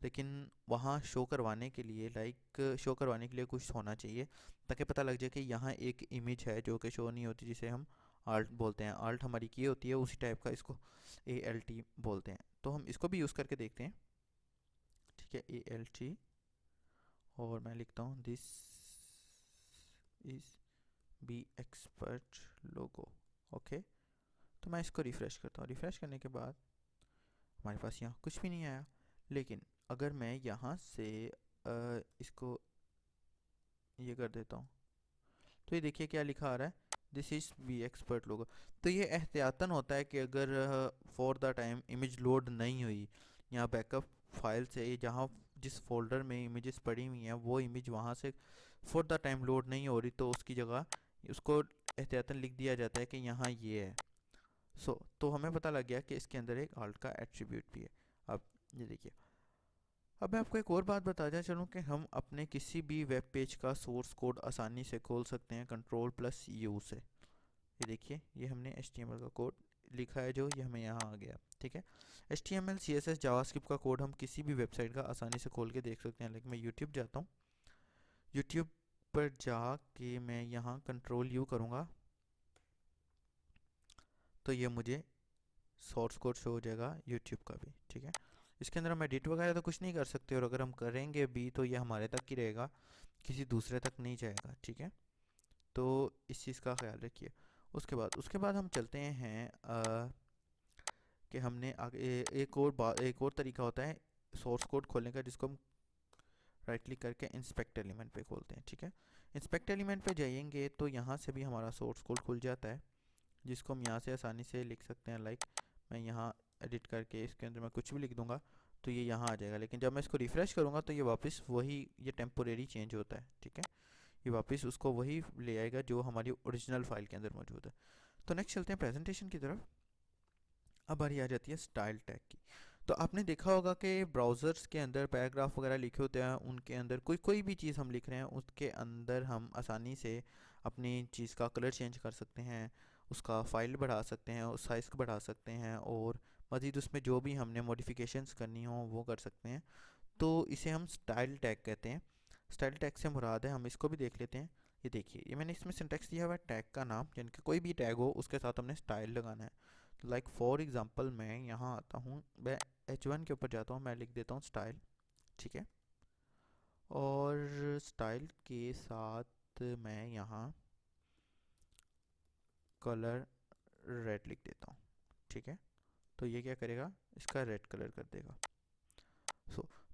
लेकिन वहाँ शो करवाने के लिए शो करवाने के लिए कुछ होना चाहिए ताकि पता लग जाए कि यहाँ एक इमेज है जो कि शो नहीं होती, जिसे हम आल्ट बोलते हैं। आल्ट हमारी की होती है उसी टाइप का, इसको ALT बोलते हैं। तो हम इसको भी यूज़ करके देखते हैं, ठीक है। ALT, और मैं लिखता हूँ this is B expert logo, okay. तो मैं इसको रिफ़्रेश करता हूँ। रिफ़्रेश करने के बाद हमारे पास यहाँ कुछ भी नहीं आया, लेकिन अगर मैं यहाँ से इसको ये कर देता हूँ तो ये देखिए क्या लिखा आ रहा है, दिस इज़ बी एक्सपर्ट लोगो। तो ये एहतियातन होता है कि अगर for the time image load नहीं हुई या बैकअप फाइल से, जहाँ जिस फोल्डर में इमेजेस पड़ी हुई हैं वो इमेज वहाँ से फॉर द टाइम लोड नहीं हो रही, तो उसकी जगह उसको एहतियातन लिख दिया जाता है कि यहाँ ये है। तो हमें पता लग गया कि इसके अंदर एक आल्ट का एट्रीब्यूट भी है। अब ये देखिए, अब मैं आपको एक और बात बताता चलूँ कि हम अपने किसी भी वेब पेज का सोर्स कोड आसानी से खोल सकते हैं Ctrl+U से। ये देखिए, ये हमने HTML का कोड लिखा है जो ये हमें यहाँ आ गया, ठीक है। HTML CSS जावास्क्रिप्ट का कोड हम किसी भी वेबसाइट का आसानी से खोल के देख सकते हैं। लेकिन मैं यूट्यूब जाता हूँ, यूट्यूब पर जाके मैं यहाँ Ctrl+U करूँगा तो ये मुझे सोर्स कोड शो हो जाएगा यूट्यूब का भी, ठीक है। इसके अंदर हम एडिट वगैरह तो कुछ नहीं कर सकते, और अगर हम करेंगे भी तो ये हमारे तक ही रहेगा, किसी दूसरे तक नहीं जाएगा, ठीक है। तो इस चीज़ का ख्याल रखिए। उसके बाद हम चलते हैं कि हमने आगे एक और तरीका होता है सोर्स कोड खोलने का, जिसको हम राइट क्लिक करके इंस्पेक्ट एलिमेंट पे खोलते हैं, ठीक है। इंस्पेक्ट एलिमेंट पे जाएंगे तो यहाँ से भी हमारा सोर्स कोड खुल जाता है, जिसको हम यहाँ से आसानी से लिख सकते हैं। मैं यहाँ एडिट करके इसके अंदर मैं कुछ भी लिख दूंगा तो ये यहाँ आ जाएगा, लेकिन जब मैं इसको रिफ़्रेश करूँगा तो ये वापस वही, ये टेम्पोरेरी चेंज होता है, ठीक है। ये वापस उसको वही ले आएगा जो हमारी ओरिजिनल फाइल के अंदर मौजूद है। तो नेक्स्ट चलते हैं प्रेजेंटेशन की तरफ। अब बारी आ जाती है स्टाइल टैग की। तो आपने देखा होगा कि ब्राउज़र्स के अंदर पैराग्राफ वगैरह लिखे होते हैं, उनके अंदर कोई भी चीज़ हम लिख रहे हैं उसके अंदर हम आसानी से अपनी चीज़ का कलर चेंज कर सकते हैं, उसका फाइल बढ़ा सकते हैं, उस साइज़ को बढ़ा सकते हैं, और मज़ीद उसमें जो भी हमने मॉडिफिकेशंस करनी हो वो कर सकते हैं। तो इसे हम स्टाइल टैग कहते हैं। स्टाइल टैग से मुराद है, हम इसको भी देख लेते हैं। ये देखिए, ये मैंने इसमें सिंटेक्स दिया हुआ है टैग का नाम, यानी कि कोई भी टैग हो उसके साथ हमने स्टाइल लगाना है। फॉर एग्ज़ाम्पल मैं यहाँ आता हूँ, मैं H1 के ऊपर जाता हूँ, मैं लिख देता हूँ स्टाइल, ठीक है। और स्टाइल के साथ मैं यहाँ कलर रेड लिख देता हूँ, ठीक है। तो ये क्या करेगा, इसका रेड कलर कर देगा।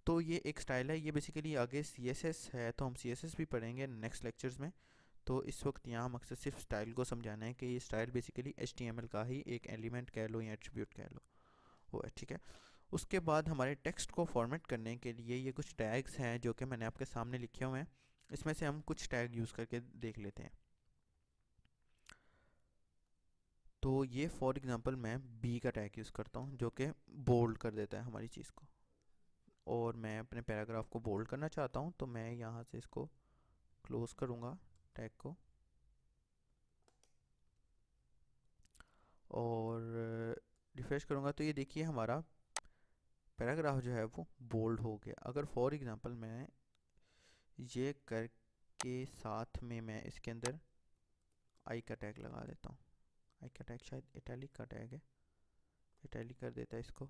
तो ये एक स्टाइल है, ये बेसिकली आगे CSS है, तो हम CSS भी पढ़ेंगे नेक्स्ट लेक्चर्स में। तो इस वक्त यहाँ मकसद सिर्फ स्टाइल को समझाना है कि ये स्टाइल बेसिकली HTML का ही एक एलिमेंट कह लो या एट्रीब्यूट कह लो, वो है, ठीक है। उसके बाद हमारे टेक्स्ट को फॉर्मेट करने के लिए ये कुछ टैग्स हैं जो कि मैंने आपके सामने लिखे हुए हैं। इसमें से हम कुछ टैग यूज़ करके देख लेते हैं। तो ये फॉर एग्ज़ाम्पल मैं बी का टैग यूज़ करता हूँ जो कि बोल्ड कर देता है हमारी चीज़ को, और मैं अपने पैराग्राफ को बोल्ड करना चाहता हूँ तो मैं यहाँ से इसको क्लोज़ करूँगा टैग को, और रिफ्रेश करूँगा तो ये देखिए हमारा पैराग्राफ जो है वो बोल्ड हो गया। अगर फॉर एग्ज़ाम्पल मैं ये करके साथ में मैं इसके अंदर आई का टैग लगा देता हूँ, आई का टैग शायद इटैलिक का टैग है, इटैलिक कर देता है इसको,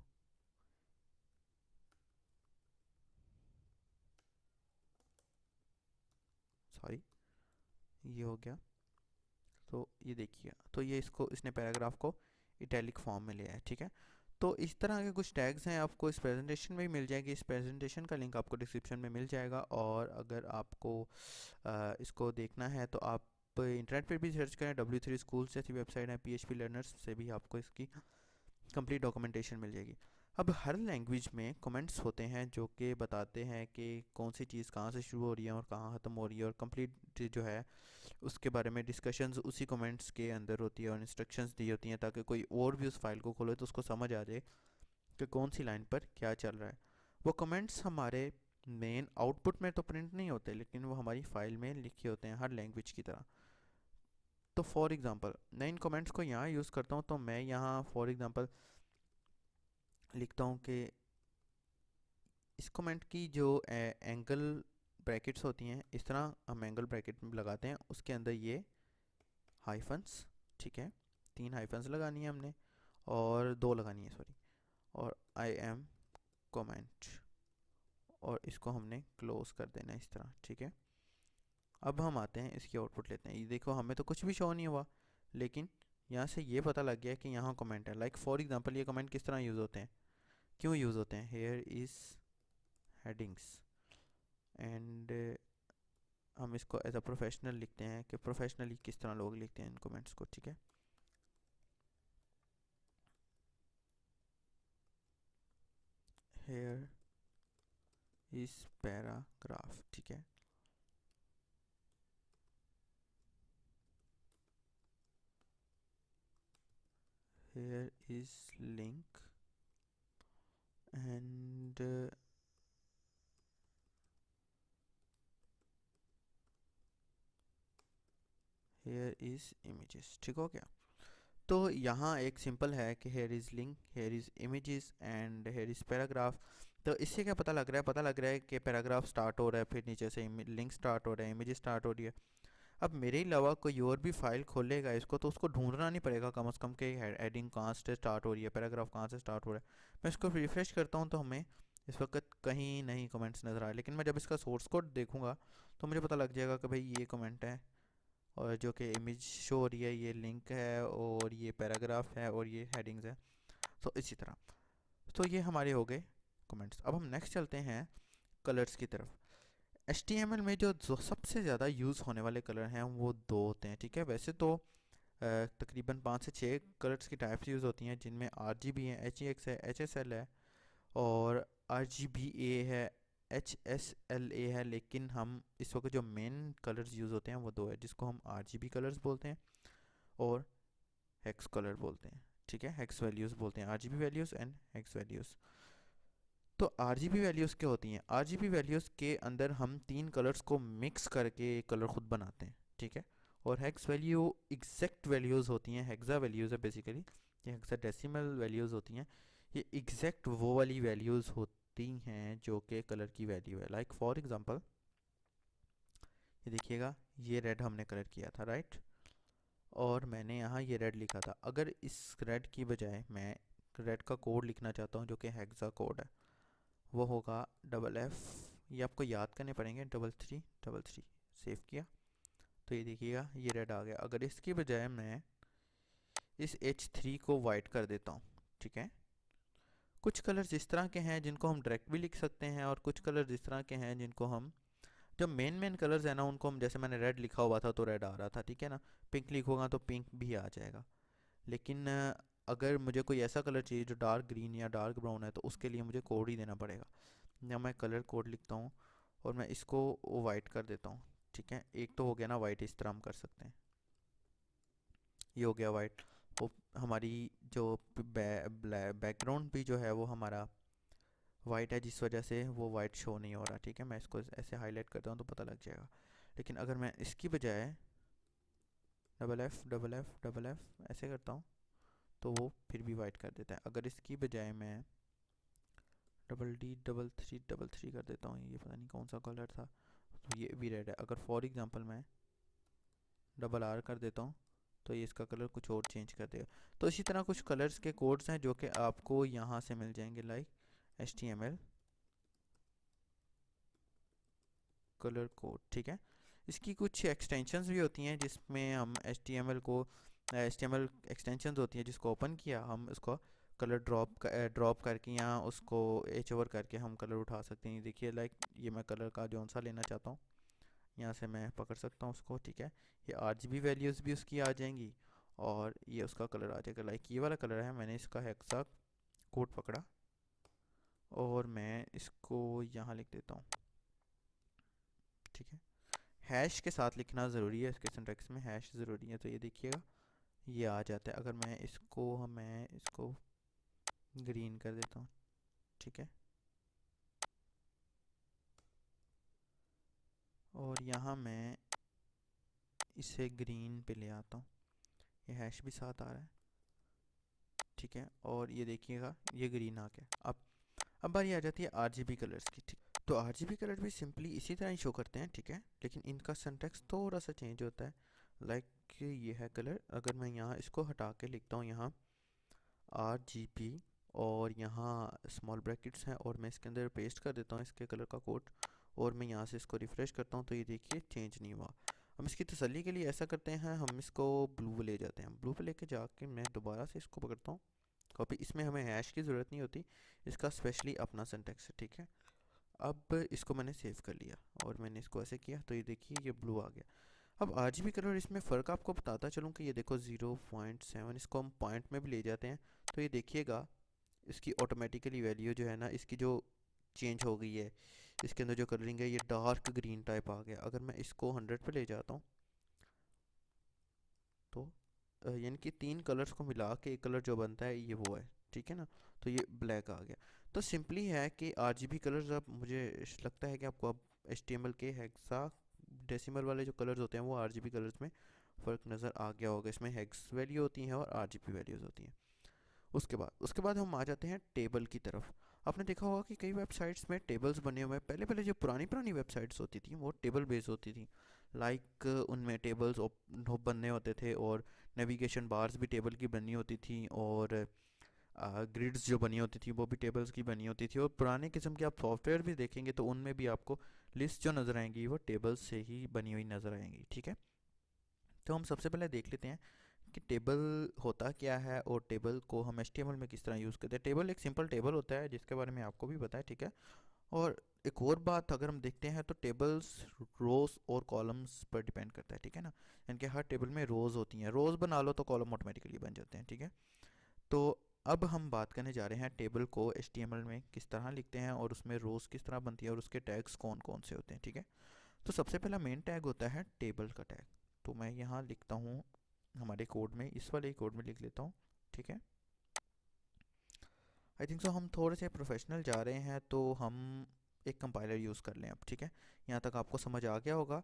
सॉरी, ये हो गया। तो ये देखिए, तो ये इसने पैराग्राफ को इटैलिक फॉर्म में लिया है, ठीक है। तो इस तरह के कुछ टैग्स हैं, आपको इस प्रेजेंटेशन में भी मिल जाएगी। इस प्रेजेंटेशन का लिंक आपको डिस्क्रिप्शन में मिल जाएगा, और अगर आपको इसको देखना है तो आप इंटरनेट पर भी सर्च करें, W3 स्कूल्स जैसी वेबसाइट है, PHP लर्नर्स से भी आपको इसकी कंप्लीट डॉक्यूमेंटेशन मिल जाएगी। अब हर लैंग्वेज में कमेंट्स होते हैं जो कि बताते हैं कि कौन सी चीज़ कहाँ से शुरू हो रही है और कहाँ ख़त्म हो रही है, और कंप्लीट जो है उसके बारे में डिस्कशंस उसी कमेंट्स के अंदर होती है, और इंस्ट्रक्शंस दी होती हैं ताकि कोई और भी उस फाइल को खोले तो उसको समझ आ जाए कि कौन सी लाइन पर क्या चल रहा है। वो कमेंट्स हमारे मेन आउटपुट में तो प्रिंट नहीं होते, लेकिन वो हमारी फ़ाइल में लिखे होते हैं हर लैंग्वेज की तरह। तो फॉर एग्ज़ाम्पल मैं इन कमेंट्स को यहाँ यूज़ करता हूँ, तो मैं यहाँ फॉर एग्ज़ाम्पल लिखता हूँ कि इस कमेंट की जो एंगल ब्रैकेट्स होती हैं, इस तरह हम एंगल ब्रैकेट लगाते हैं, उसके अंदर ये हाइफन्स, ठीक है, 3 हाइफन्स लगानी है हमने, और 2 लगानी है सॉरी, और आई एम कमेंट, और इसको हमने क्लोज कर देना है इस तरह, ठीक है। अब हम आते हैं इसकी आउटपुट लेते हैं। ये देखो हमें तो कुछ भी शो नहीं हुआ, लेकिन यहाँ से ये पता लग गया कि यहाँ कमेंट है। लाइक फॉर एग्जांपल ये कमेंट किस तरह यूज़ होते हैं, क्यों यूज़ होते हैं, हेयर इज़ हेडिंग्स, एंड हम इसको एज अ प्रोफेशनल लिखते हैं कि प्रोफेशनली किस तरह लोग लिखते हैं इन कमेंट्स को, ठीक है। हेयर इज़ पैराग्राफ, ठीक है। Here is link, and here is images, ठीक हो गया। तो यहाँ एक सिंपल है कि here is link, here is images and here is paragraph. तो इससे क्या पता लग रहा है, पता लग रहा है कि पैराग्राफ स्टार्ट हो रहा है, फिर नीचे से लिंक स्टार्ट हो रहा है, इमेजेस स्टार्ट हो रही है। अब मेरे अलावा कोई और भी फाइल खोलेगा इसको, तो उसको ढूंढना नहीं पड़ेगा कम से कम कि हेडिंग कहाँ से स्टार्ट हो रही है, पैराग्राफ कहाँ से स्टार्ट हो रहा है। मैं इसको रिफ्रेश करता हूँ तो हमें इस वक्त कहीं नहीं कमेंट्स नज़र आए, लेकिन मैं जब इसका सोर्स कोड देखूंगा तो मुझे पता लग जाएगा कि भाई ये कमेंट है, और जो कि इमेज शो हो रही है, ये लिंक है, और ये पैराग्राफ है, और ये हेडिंग्स है। तो इसी तरह, तो ये हमारे हो गए कमेंट्स। अब हम नेक्स्ट चलते हैं कलर्स की तरफ। HTML में जो सबसे ज़्यादा यूज़ होने वाले कलर हैं वो दो होते हैं, ठीक है। वैसे तो तकरीबन 5 से 6 कलर्स की टाइप्स यूज़ होती हैं, जिनमें RGB है, HEX है, HSL है, और RGBA है, HSLA है। लेकिन हम इस वक्त जो मेन कलर्स यूज़ होते हैं वो दो है, जिसको हम RGB कलर्स बोलते हैं और हेक्स कलर बोलते हैं, ठीक है। हेक्स वैल्यूज़ बोलते हैं, RGB values and hex values. तो RGB वैल्यूज़ क्या होती हैं, RGB वैल्यूज़ के अंदर हम 3 कलर्स को मिक्स करके एक कलर खुद बनाते हैं, ठीक है। और हेक्स वैल्यू एग्जैक्ट वैल्यूज़ होती हैं, हेक्सा वैल्यूज़ है बेसिकली, ये हेक्साडेसिमल वैल्यूज़ होती हैं। ये एग्जैक्ट वो वाली वैल्यूज़ होती हैं जो कि कलर की वैल्यू है। लाइक फॉर एग्जांपल ये देखिएगा, ये रेड हमने कलर किया था, राइट, और मैंने यहाँ ये रेड लिखा था। अगर इस रेड की बजाय मैं रेड का कोड लिखना चाहता हूँ जो कि हेक्सा कोड है, वो होगा FF, ये आपको याद करने पड़ेंगे, 3333। सेव किया तो ये देखिएगा ये रेड आ गया। अगर इसकी बजाय मैं इस H3 को वाइट कर देता हूँ, ठीक है। कुछ कलर्स इस तरह के हैं जिनको हम डायरेक्ट भी लिख सकते हैं, और कुछ कलर्स इस तरह के हैं जिनको हम, जो मेन मेन कलर्स है ना, उनको हम, जैसे मैंने रेड लिखा हुआ था तो रेड आ रहा था, ठीक है ना। पिंक लिखूंगा तो पिंक भी आ जाएगा। लेकिन अगर मुझे कोई ऐसा कलर चाहिए जो डार्क ग्रीन या डार्क ब्राउन है, तो उसके लिए मुझे कोड ही देना पड़ेगा। या मैं कलर कोड लिखता हूँ और मैं इसको वाइट कर देता हूँ, ठीक है। एक तो हो गया ना वाइट, इस तरह हम कर सकते हैं, ये हो गया वाइट। वो हमारी जो बैकग्राउंड भी जो है वो हमारा वाइट है, जिस वजह से वो वाइट शो नहीं हो रहा, ठीक है। मैं इसको ऐसे हाईलाइट करता हूँ तो पता लग जाएगा। लेकिन अगर मैं इसकी बजाय FF ऐसे करता हूँ तो वो फिर भी वाइट कर देता है। अगर इसकी बजाय मैं DD3333 कर देता हूँ, ये पता नहीं कौन सा कलर था, तो ये भी रेड है। अगर फॉर एग्जांपल मैं RR कर देता हूँ तो ये इसका कलर कुछ और चेंज कर देगा। तो इसी तरह कुछ कलर्स के कोड्स हैं जो कि आपको यहाँ से मिल जाएंगे, लाइक HTML कलर कोड, ठीक है। इसकी कुछ एक्सटेंशंस भी होती हैं जिसमें हम HTML एक्सटेंशंस होती हैं, जिसको ओपन किया हम उसको कलर ड्रॉप करके या उसको एच ओवर करके हम कलर उठा सकते हैं। देखिए लाइक ये मैं कलर का जो सा लेना चाहता हूँ, यहाँ से मैं पकड़ सकता हूँ उसको, ठीक है। ये RGB वैल्यूज़ भी उसकी आ जाएंगी, और ये उसका कलर आ जाएगा। लाइक ये वाला कलर है, मैंने इसका हेक्सा कोड पकड़ा और मैं इसको यहाँ लिख देता हूँ, ठीक है। हैश के साथ लिखना ज़रूरी है, इसके सिंटैक्स में हैश ज़रूरी है। तो ये देखिएगा ये आ जाता है। अगर मैं इसको ग्रीन कर देता हूँ, ठीक है, और यहाँ मैं इसे ग्रीन पे ले आता हूँ, ये हैश भी साथ आ रहा है, ठीक है। और ये देखिएगा ये ग्रीन आ गया। अब बारी आ जाती है आरजीबी कलर्स की, ठीक। तो आरजीबी कलर भी सिंपली इसी तरह ही शो करते हैं, ठीक है, लेकिन इनका सिंटैक्स थोड़ा सा चेंज होता है। लाइक ये है कलर, अगर मैं यहाँ इसको हटा के लिखता हूँ यहाँ आरजीबी, और यहाँ स्मॉल ब्रैकेट्स हैं, और मैं इसके अंदर पेस्ट कर देता हूँ इसके कलर का कोड, और मैं यहाँ से इसको रिफ़्रेश करता हूँ, तो ये देखिए चेंज नहीं हुआ। हम इसकी तसल्ली के लिए ऐसा करते हैं, हम इसको ब्लू पे ले जाते हैं। ब्लू पे लेके जाके मैं दोबारा से इसको पकड़ता हूँ कॉपी। इसमें हमें हैश की ज़रूरत नहीं होती, इसका स्पेशली अपना सिंटैक्स है, ठीक है। अब इसको मैंने सेव कर लिया और मैंने इसको ऐसे किया, तो ये देखिए ये ब्लू आ गया। अब आरजीबी कलर इसमें फ़र्क आपको बताता चलूँ कि ये देखो 0.7, इसको हम पॉइंट में भी ले जाते हैं, तो ये देखिएगा इसकी ऑटोमेटिकली वैल्यू जो है ना, इसकी जो चेंज हो गई है, इसके अंदर जो कलरिंग है ये डार्क ग्रीन टाइप आ गया। अगर मैं इसको 100 पे ले जाता हूँ, तो यानी कि 3 कलर्स को मिला के एक कलर जो बनता है ये वो है, ठीक है ना। तो ये ब्लैक आ गया। तो सिंपली है कि आरजीबी कलर्स, अब मुझे लगता है कि आपको अब एचटीएमएल के हेक्सा डेसिमल वाले जो कलर्स होते हैं वो आरजीबी कलर्स में फ़र्क नज़र आ गया होगा। इसमें हेक्स वैल्यू होती हैं और आरजीबी वैल्यूज़ होती हैं। उसके बाद हम आ जाते हैं टेबल की तरफ। आपने देखा होगा कि कई वेबसाइट्स में टेबल्स बने हुए हैं। पहले पहले जो पुरानी पुरानी वेबसाइट्स होती थी वो टेबल बेस्ड होती थी। लाइक उनमें टेबल्स बनने होते थे, और नेविगेशन बार्स भी टेबल की बनी होती थी, और ग्रिड्स जो बनी होती थी वो भी टेबल्स की बनी होती थी। और पुराने किस्म के आप सॉफ्टवेयर भी देखेंगे तो उनमें भी आपको लिस्ट जो नज़र आएंगी वो टेबल्स से ही बनी हुई नज़र आएंगी, ठीक है। तो हम सबसे पहले देख लेते हैं कि टेबल होता क्या है और टेबल को हम एचटीएमएल में किस तरह यूज़ करते हैं। टेबल एक सिंपल टेबल होता है जिसके बारे में आपको भी पता है, ठीक है। और एक और बात अगर हम देखते हैं तो टेबल्स रोज और कॉलम्स पर डिपेंड करता है, ठीक है ना। यानी कि हर टेबल में रोज होती हैं, रोज बना लो तो कॉलम ऑटोमेटिकली बन जाते हैं, ठीक है। तो अब हम बात करने जा रहे हैं टेबल को एचटीएमएल में किस तरह लिखते हैं और उसमें रोज किस तरह बनती है और उसके टैग्स कौन कौन से होते हैं, ठीक है। तो सबसे पहला मेन टैग होता है टेबल का टैग। तो मैं यहाँ लिखता हूँ हमारे कोड में, इस वाले कोड में लिख लेता हूँ, ठीक है। आई थिंक सो हम थोड़े से प्रोफेशनल जा रहे हैं, तो हम एक कंपाइलर यूज़ कर लें अब, ठीक है। यहाँ तक आपको समझ आ गया होगा,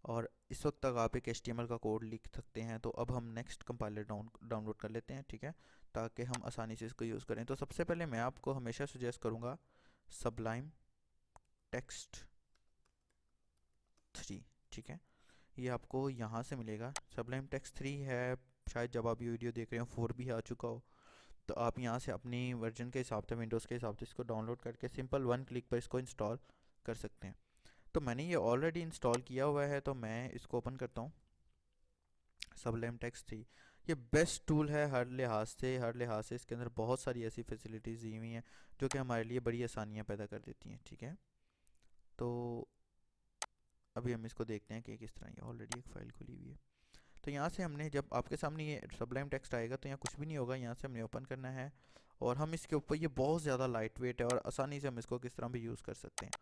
और इस वक्त तक आप एक एचटीएमएल का कोड लिख सकते हैं। तो अब हम नेक्स्ट कंपाइलर डाउनलोड कर लेते हैं, ठीक है, ताकि हम आसानी से इसको यूज़ करें। तो सबसे पहले मैं आपको हमेशा सजेस्ट करूँगा सबलाइम टेक्स्ट 3, ठीक है। ये आपको यहाँ से मिलेगा। सबलाइम टेक्स्ट 3 है, शायद जब आप ये वीडियो देख रहे हो 4 भी आ चुका हो, तो आप यहाँ से अपनी वर्जन के हिसाब से, विंडोज़ के हिसाब से इसको डाउनलोड करके सिंपल 1 क्लिक पर इसको इंस्टॉल कर सकते हैं। तो मैंने ये ऑलरेडी इंस्टॉल किया हुआ है, तो मैं इसको ओपन करता हूँ। सबलाइम टेक्स्ट 3 ये बेस्ट टूल है हर लिहाज से इसके अंदर बहुत सारी ऐसी फैसिलिटीज़ दी हुई हैं जो कि हमारे लिए बड़ी आसानियाँ पैदा कर देती हैं, ठीक है। तो अभी हम इसको देखते हैं कि किस तरह, ये ऑलरेडी एक फ़ाइल खुली हुई है। तो यहाँ से हमने, जब आपके सामने ये सबलाइम टेक्स्ट आएगा तो यहाँ कुछ भी नहीं होगा, यहाँ से हमने ओपन करना है, और हम इसके ऊपर, ये बहुत ज़्यादा लाइट वेट है और आसानी से हम इसको किस तरह भी यूज़ कर सकते हैं।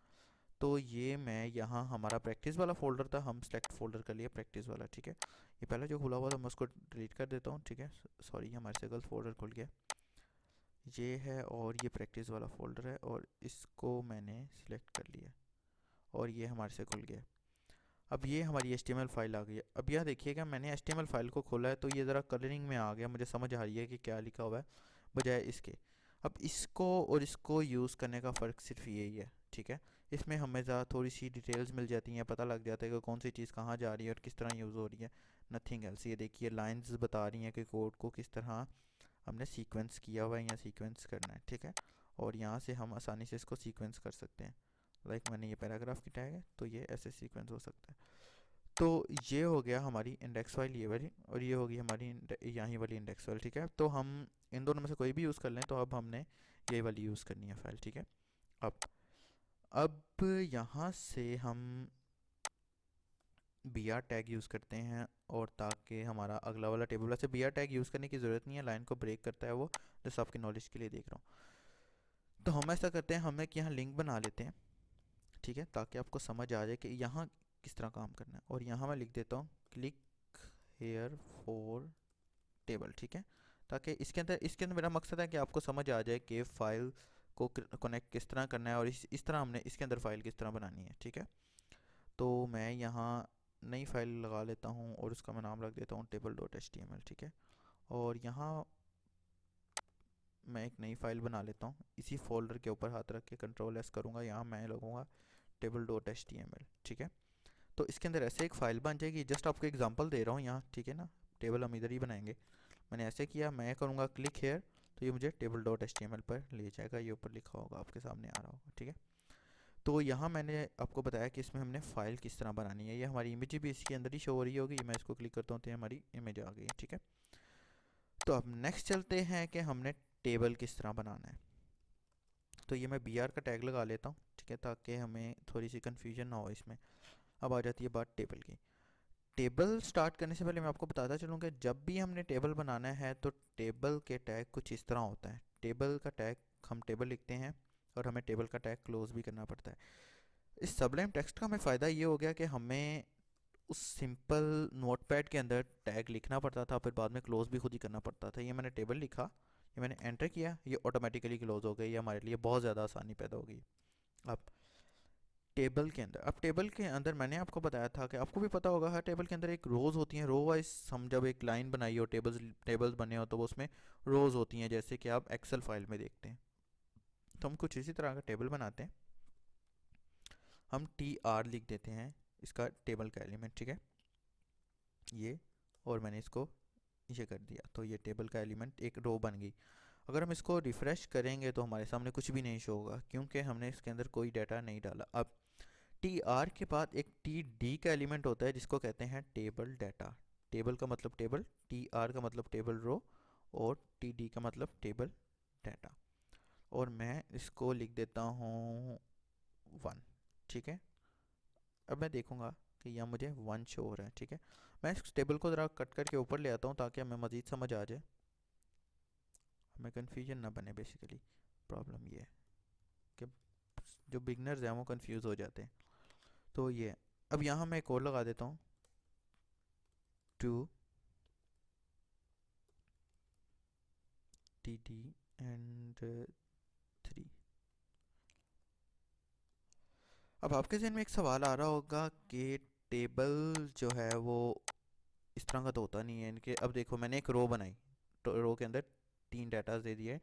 तो ये मैं यहाँ, हमारा प्रैक्टिस वाला फ़ोल्डर था, हम सेलेक्ट फ़ोल्डर कर लिए प्रैक्टिस वाला, ठीक है। ये पहले जो खुला हुआ था मैं उसको डिलीट कर देता हूँ, ठीक है। सॉरी, हमारे से गलत फ़ोल्डर खुल गया, ये है, और ये प्रैक्टिस वाला फ़ोल्डर है, और इसको मैंने सिलेक्ट कर लिया और ये हमारे से खुल गया। अब ये हमारी HTML फाइल आ गई है। अब यह देखिएगा मैंने HTML फाइल को खोला है तो ये ज़रा कलरिंग में आ गया, मुझे समझ आ रही है कि क्या लिखा हुआ है बजाय इसके। अब इसको और इसको यूज़ करने का फ़र्क सिर्फ यही है, ठीक है। इसमें हमें ज़रा थोड़ी सी डिटेल्स मिल जाती हैं, पता लग जाता है कि कौन सी चीज़ कहाँ जा रही है और किस तरह यूज़ हो रही है। Nothing else. ये देखिए लाइंस बता रही हैं कि कोड को किस तरह हमने सीक्वेंस किया हुआ है या सीक्वेंस करना है, ठीक है। और यहाँ से हम आसानी से इसको सीक्वेंस कर सकते हैं। लाइक मैंने ये पैराग्राफ की टैग है तो ये ऐसे सीक्वेंस हो सकता है। तो ये हो गया हमारी इंडेक्स फाइल ये वाली, और ये होगी हमारी यहाँ वाली इंडेक्स फाइल, ठीक है। तो हम इन दोनों में से कोई भी यूज़ कर लें, तो अब हमने ये वाली यूज़ करनी है फाइल, ठीक है। अब यहाँ से हम बी आर टैग यूज़ करते हैं, और ताकि हमारा अगला वाला टेबल, वैसे बी आर टैग यूज़ करने की ज़रूरत नहीं है, लाइन को ब्रेक करता है वो, जस्ट आपकी नॉलेज के लिए देख रहा हूँ। तो हम ऐसा करते हैं, हम एक यहाँ लिंक बना लेते हैं, ठीक है, ताकि आपको समझ आ जाए कि यहाँ किस तरह काम करना है। और यहाँ मैं लिख देता हूँ क्लिक हेयर फॉर टेबल, ठीक है, ताकि इसके अंदर मेरा मकसद है कि आपको समझ आ जाए कि फ़ाइल को कनेक्ट किस तरह करना है, और इस तरह हमने इसके अंदर फ़ाइल किस तरह बनानी है, ठीक है। तो मैं यहाँ नई फाइल लगा लेता हूँ और उसका मैं नाम रख देता हूँ table.html, ठीक है। और यहाँ मैं एक नई फाइल बना लेता हूँ, इसी फोल्डर के ऊपर हाथ रख के Ctrl+S करूँगा, यहाँ मैं लगूँगा table.html, ठीक है। तो इसके अंदर ऐसे एक फ़ाइल बन जाएगी, जस्ट आपको एग्जांपल दे रहा हूँ यहाँ, ठीक है ना। टेबल हम इधर ही बनाएंगे। मैंने ऐसे किया, मैं करूँगा क्लिक हेयर, तो ये मुझे table.html पर ले जाएगा, ये ऊपर लिखा होगा, आपके सामने आ रहा होगा, ठीक है। तो यहाँ मैंने आपको बताया कि इसमें हमने फ़ाइल किस तरह बनानी है। ये हमारी इमेज भी इसके अंदर ही शो हो रही होगी, मैं इसको क्लिक करता हूँ तो हमारी इमेज आ गई, ठीक है। तो अब नेक्स्ट चलते हैं कि हमने टेबल किस तरह बनाना है। तो ये मैं br का टैग लगा लेता हूँ, ठीक है, ताकि हमें थोड़ी सी कन्फ्यूजन ना हो इसमें। अब आ जाती है बात टेबल की। टेबल स्टार्ट करने से पहले मैं आपको बताता चलूँ कि जब भी हमने टेबल बनाना है तो टेबल के टैग कुछ इस तरह होता है। टेबल का टैग, हम टेबल लिखते हैं और हमें टेबल का टैग क्लोज भी करना पड़ता है। इस सबलाइम टेक्स्ट का हमें फ़ायदा ये हो गया कि हमें उस सिंपल नोटपैड के अंदर टैग लिखना पड़ता था, फिर बाद में क्लोज भी खुद ही करना पड़ता था। ये मैंने टेबल लिखा, ये मैंने एंटर किया, ये ऑटोमेटिकली क्लोज हो गई, ये हमारे लिए बहुत ज़्यादा आसानी पैदा हो गई। अब टेबल के अंदर मैंने आपको बताया था कि आपको भी पता होगा, हर टेबल के अंदर एक रोज़ होती हैं। रो वाइज हम जब एक लाइन बनाई हो, टेबल्स बने हो, तो वो उसमें रोज़ होती हैं, जैसे कि आप एक्सेल फाइल में देखते हैं। तो हम कुछ इसी तरह का टेबल बनाते हैं। हम TR लिख देते हैं इसका टेबल का एलिमेंट, ठीक है, ये। और मैंने इसको ये कर दिया, तो ये टेबल का एलिमेंट एक रो बन गई। अगर हम इसको रिफ़्रेश करेंगे तो हमारे सामने कुछ भी नहीं शो होगा, क्योंकि हमने इसके अंदर कोई डाटा नहीं डाला। अब TR के बाद एक TD का एलिमेंट होता है जिसको कहते हैं टेबल डाटा। टेबल का मतलब टेबल, TR का मतलब टेबल रो, और TD का मतलब टेबल डाटा। और मैं इसको लिख देता हूँ 1, ठीक है। अब मैं देखूंगा कि यहाँ मुझे 1 शो हो रहा है, ठीक है। मैं इस टेबल को ज़रा कट करके ऊपर ले आता हूँ ताकि हमें मज़ीद समझ आ जाए, हमें कन्फ्यूजन ना बने। बेसिकली प्रॉब्लम ये है कि जो बिगनर्स हैं वो कंफ्यूज हो जाते हैं। तो ये, अब यहाँ मैं एक और लगा देता हूँ, 2 TD एंड 3। अब आपके जहन में एक सवाल आ रहा होगा कि टेबल जो है वो इस तरह का तो होता नहीं है इनके। अब देखो, मैंने एक रो बनाई, तो रो के अंदर 3 डाटा दे दिए,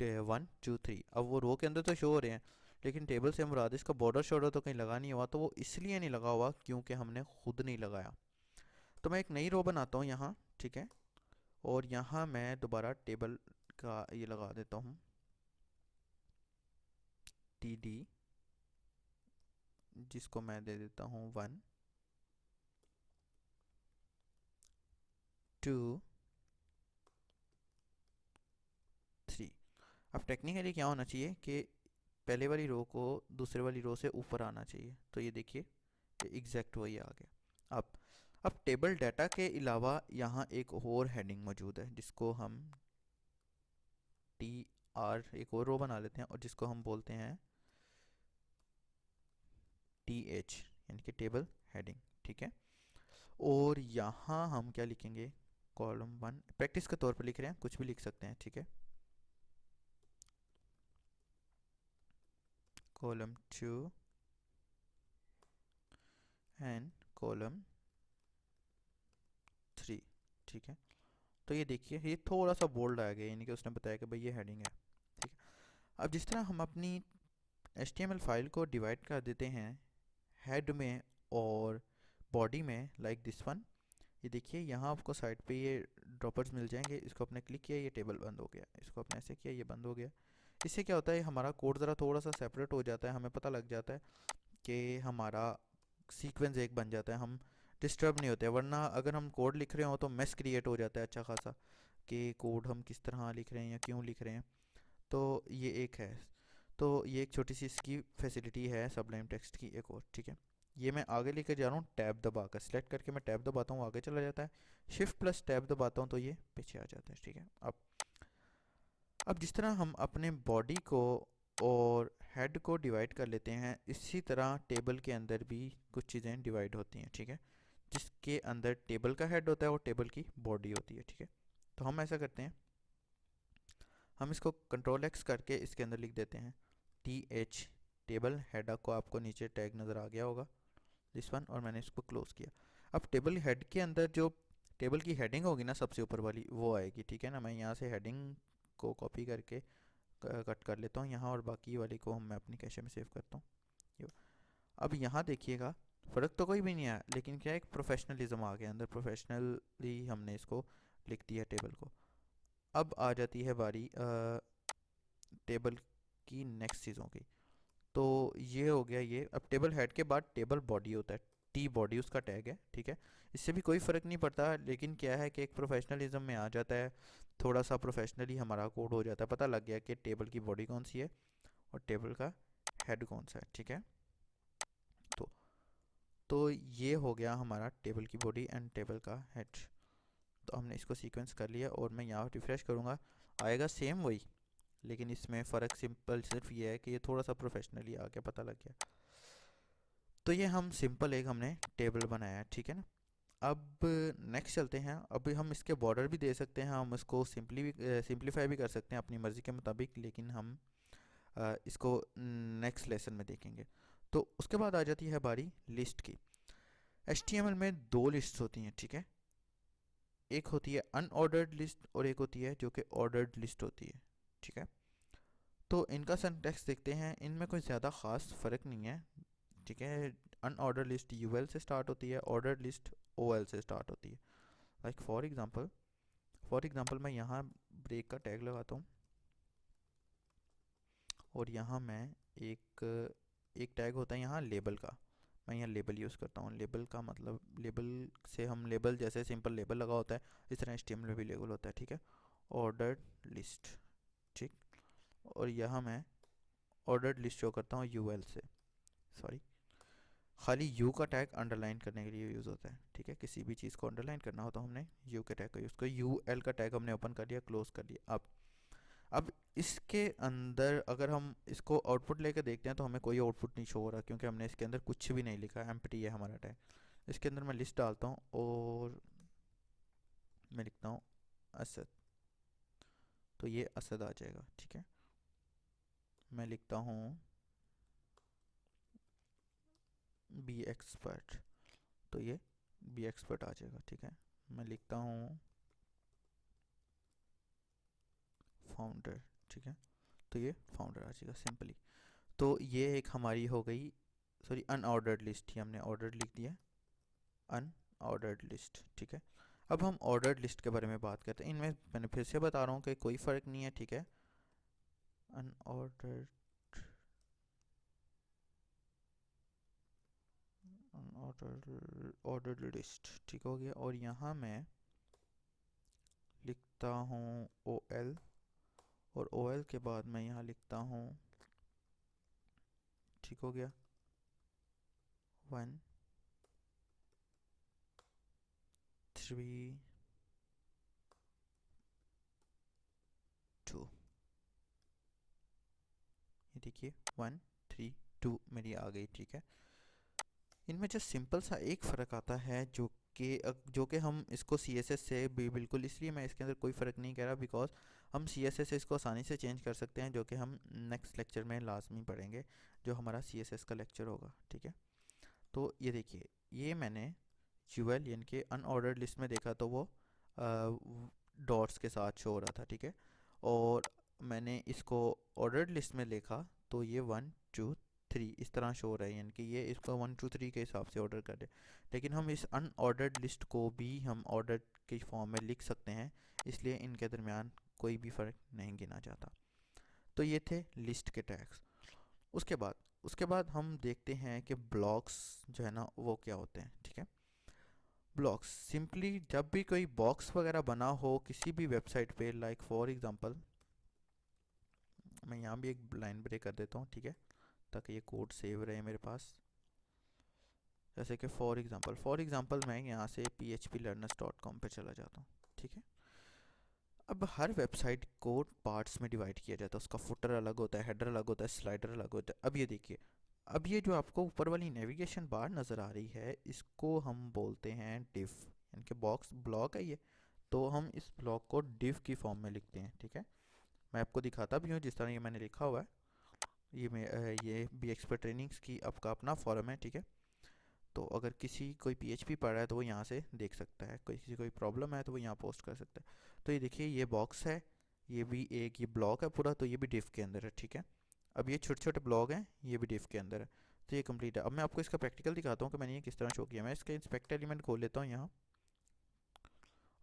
1 2 3। अब वो रो के अंदर तो शो हो रहे हैं, लेकिन टेबल से मुराद इसका बॉर्डर शॉर्डर तो कहीं लगा नहीं हुआ। तो वो इसलिए नहीं लगा हुआ क्योंकि हमने खुद नहीं लगाया। तो मैं एक नई रो बनाता हूँ यहाँ, ठीक है। और यहाँ मैं दोबारा टेबल का ये लगा देता हूँ, TD, जिसको मैं दे देता हूँ 1 2 3। अब टेक्निकली क्या होना चाहिए कि पहले वाली रो को दूसरे वाली रो से ऊपर आना चाहिए। तो ये देखिए, ये एग्जैक्ट वही आ गया। अब टेबल डाटा के अलावा यहाँ एक और हेडिंग मौजूद है जिसको हम TR, एक और रो बना लेते हैं और जिसको हम बोलते हैं TH, यानी कि टेबल हेडिंग, ठीक है। और यहाँ हम क्या लिखेंगे, कॉलम 1, प्रैक्टिस के तौर पर लिख रहे हैं, कुछ भी लिख सकते हैं, ठीक है। कॉलम 2 एंड कॉलम 3, ठीक है। तो ये देखिए, ये थोड़ा सा बोल्ड आ गया, यानी कि उसने बताया कि भाई ये हेडिंग है, ठीक है। अब जिस तरह हम अपनी HTML फाइल को डिवाइड कर देते हैं हेड में और बॉडी में, लाइक दिस वन। ये देखिए, यहाँ आपको साइड पे ये ड्रॉपर्स मिल जाएंगे, इसको आपने क्लिक किया, ये टेबल बंद हो गया, इसको आपने ऐसे किया, ये बंद हो गया। इससे क्या होता है, हमारा कोड ज़रा थोड़ा सा सेपरेट हो जाता है, हमें पता लग जाता है कि हमारा सीक्वेंस एक बन जाता है, हम डिस्टर्ब नहीं होते। वरना अगर हम कोड लिख रहे हो तो मेस क्रिएट हो जाता है अच्छा खासा, कि कोड हम किस तरह लिख रहे हैं या क्यों लिख रहे हैं। तो ये एक है, तो ये एक छोटी सी इसकी फैसिलिटी है सबलाइम टेक्स्ट की एक और, ठीक है। ये मैं आगे लेकर जा रहा हूँ, टैब दबा कर सेलेक्ट करके मैं टैब दबाता हूँ, आगे चला जाता है। शिफ्ट प्लस टैब दबाता हूँ तो ये पीछे आ जाता है, ठीक है। अब जिस तरह हम अपने बॉडी को और हेड को डिवाइड कर लेते हैं, इसी तरह टेबल के अंदर भी कुछ चीज़ें डिवाइड होती हैं, ठीक है। जिसके अंदर टेबल का हेड होता है और टेबल की बॉडी होती है, ठीक है। तो हम ऐसा करते हैं, हम इसको Ctrl+X करके इसके अंदर लिख देते हैं TH, टेबल हेड को, आपको नीचे टैग नज़र आ गया होगा, दिस वन, और मैंने इसको क्लोज किया। अब टेबल हेड के अंदर जो टेबल की हेडिंग होगी ना सबसे ऊपर वाली, वो आएगी, ठीक है ना। मैं यहाँ से हेडिंग को कॉपी करके कट कर लेता हूँ यहाँ, और बाकी वाली को मैं अपनी कैशे में सेव करता हूँ। अब यहाँ देखिएगा, फ़र्क तो कोई भी नहीं आया, लेकिन क्या एक प्रोफेशनलिज्म आ गया अंदर, प्रोफेशनली हमने इसको लिख दिया टेबल को। अब आ जाती है बारी टेबल की नेक्स्ट चीज़ों की। तो ये हो गया ये। अब टेबल हेड के बाद टेबल बॉडी होता है, टी बॉडी उसका टैग है, ठीक है। इससे भी कोई फ़र्क नहीं पड़ता, लेकिन क्या है कि एक प्रोफेशनलिज्म में आ जाता है, थोड़ा सा प्रोफेशनली हमारा कोड हो जाता है, पता लग गया कि टेबल की बॉडी कौन सी है और टेबल का हेड कौन सा है, ठीक है। तो तो ये हो गया हमारा टेबल की बॉडी एंड टेबल का हेड। तो हमने इसको सीक्वेंस कर लिया, और मैं यहाँ रिफ़्रेश करूँगा, आएगा सेम वही, लेकिन इसमें फ़र्क सिंपल सिर्फ ये है कि ये थोड़ा सा प्रोफेशनली आ गया, पता लग गया। तो ये हम सिंपल एक हमने टेबल बनाया है, ठीक है ना। अब नेक्स्ट चलते हैं। अभी हम इसके बॉर्डर भी दे सकते हैं, हम इसको सिंप्लीफाई भी कर सकते हैं अपनी मर्ज़ी के मुताबिक, लेकिन हम इसको नेक्स्ट लेसन में देखेंगे। तो उसके बाद आ जाती है बारी लिस्ट की। HTML में दो लिस्ट्स होती हैं, ठीक है। एक होती है अनऑर्डर्ड लिस्ट और एक होती है जो कि ऑर्डर्ड लिस्ट होती है, ठीक है। तो इनका सिंटैक्स देखते हैं, इनमें कोई ज़्यादा ख़ास फ़र्क नहीं है, ठीक है। अनऑर्डर लिस्ट यूएल से स्टार्ट होती है, ऑर्डर लिस्ट ओएल से स्टार्ट होती है। लाइक फॉर एग्जांपल मैं यहाँ ब्रेक का टैग लगाता हूँ, और यहाँ मैं एक एक टैग होता है यहाँ लेबल का, मैं यहाँ लेबल यूज़ करता हूँ। लेबल का मतलब, लेबल से हम लेबल जैसे सिंपल लेबल लगा होता है, इस तरह HTML में भी लेबल होता है, ठीक है। ऑर्डर्ड लिस्ट, ठीक। और यहाँ मैं ऑर्डर्ड लिस्ट शो करता हूँ यूएल से, सॉरी, खाली यू का टैग अंडरलाइन करने के लिए यूज़ होता है, ठीक है। किसी भी चीज़ को अंडरलाइन करना हो तो हमने यू के टैग का यूज़ कर, यू एल का टैग हमने ओपन कर लिया, क्लोज कर लिया। अब इसके अंदर अगर हम इसको आउटपुट लेकर देखते हैं तो हमें कोई आउटपुट नहीं शो हो रहा, क्योंकि हमने इसके अंदर कुछ भी नहीं लिखा, एम्प्टी है हमारा टैग। इसके अंदर मैं लिस्ट डालता हूँ और मैं लिखता हूँ असद, तो ये असद आ जाएगा, ठीक है। मैं लिखता हूँ बी एक्सपर्ट, तो ये बी एक्सपर्ट आ जाएगा, ठीक है। मैं लिखता हूँ फाउंडर, ठीक है, तो ये फाउंडर आ जाएगा सिंपली। तो ये एक हमारी हो गई, सॉरी अनऑर्डर्ड लिस्ट थी, हमने ऑर्डर्ड लिख दिया, अनऑर्डर्ड लिस्ट, ठीक है। अब हम ऑर्डर्ड लिस्ट के बारे में बात करते हैं। इनमें मैंने फिर से बता रहा हूँ कि कोई फ़र्क नहीं है, ठीक है। अनऑर्डर्ड ऑर्डर्ड लिस्ट, ठीक हो गया। और यहाँ मैं लिखता हूँ ओ एल, और ओ एल के बाद मैं यहाँ लिखता हूँ, ठीक हो गया, 1 3 2, ये देखिए 1 3 2 मेरी आ गई, ठीक है। इनमें जो सिंपल सा एक फ़र्क आता है, जो कि हम इसको CSS से भी बिल्कुल, इसलिए मैं इसके अंदर कोई फ़र्क नहीं कह रहा, बिकॉज हम CSS से इसको आसानी से चेंज कर सकते हैं, जो कि हम नेक्स्ट लेक्चर में लाजमी पढ़ेंगे, जो हमारा CSS का लेक्चर होगा, ठीक है। तो ये देखिए, ये मैंने यूएल यानी कि अनऑर्डर्ड लिस्ट में देखा तो वो डॉट्स के साथ शो हो रहा था, ठीक है। और मैंने इसको ऑर्डर्ड लिस्ट में देखा तो ये 1 2 3 इस तरह शो हो रहा है, यानी कि ये इसको 1 2 3 के हिसाब से ऑर्डर कर दे। लेकिन हम इस अनऑर्डर्ड लिस्ट को भी हम ऑर्डर के फॉर्म में लिख सकते हैं, इसलिए इनके दरमियान कोई भी फ़र्क नहीं गिना जाता। तो ये थे लिस्ट के टैग्स। उसके बाद हम देखते हैं कि ब्लॉक्स जो है ना वो क्या होते हैं, ठीक है। ब्लॉक्स सिंपली जब भी कोई बॉक्स वगैरह बना हो किसी भी वेबसाइट पे, लाइक फॉर एग्जांपल मैं यहाँ भी एक लाइन ब्रेक कर देता हूँ, ठीक है, ताकि ये कोड सेव रहे मेरे पास। जैसे कि फॉर एग्जांपल मैं यहाँ से phplearners.com पे चला जाता हूँ, ठीक है। अब हर वेबसाइट को पार्ट्स में डिवाइड किया जाता है, उसका फुटर अलग होता है, हेडर अलग होता है, स्लाइडर अलग होता है। अब ये देखिए, अब ये जो आपको ऊपर वाली नेविगेशन बार नज़र आ रही है, इसको हम बोलते हैं डिव, यानी कि बॉक्स ब्लॉक है ये, तो हम इस ब्लॉक को डिव की फॉर्म में लिखते हैं, ठीक है। मैं आपको दिखाता भी हूँ जिस तरह ये मैंने लिखा हुआ है, ये बी एक्सपर्ट ट्रेनिंग्स की आपका अपना फॉरम है, ठीक है। तो अगर कोई PHP पढ़ रहा है तो वो यहाँ से देख सकता है, कोई प्रॉब्लम है तो वो यहाँ पोस्ट कर सकता है। तो ये देखिए ये बॉक्स है, ये भी एक ये ब्लॉक है पूरा, तो ये भी div के अंदर है, ठीक है। अब ये छोटे छोटे ब्लॉक हैं, ये भी div के अंदर है। तो ये कंप्लीट है। अब मैं आपको इसका प्रैक्टिकल दिखाता हूँ कि मैंने ये किस तरह शो किया। मैं इसका इंस्पेक्ट एलिमेंट खोल लेता हूँ यहाँ,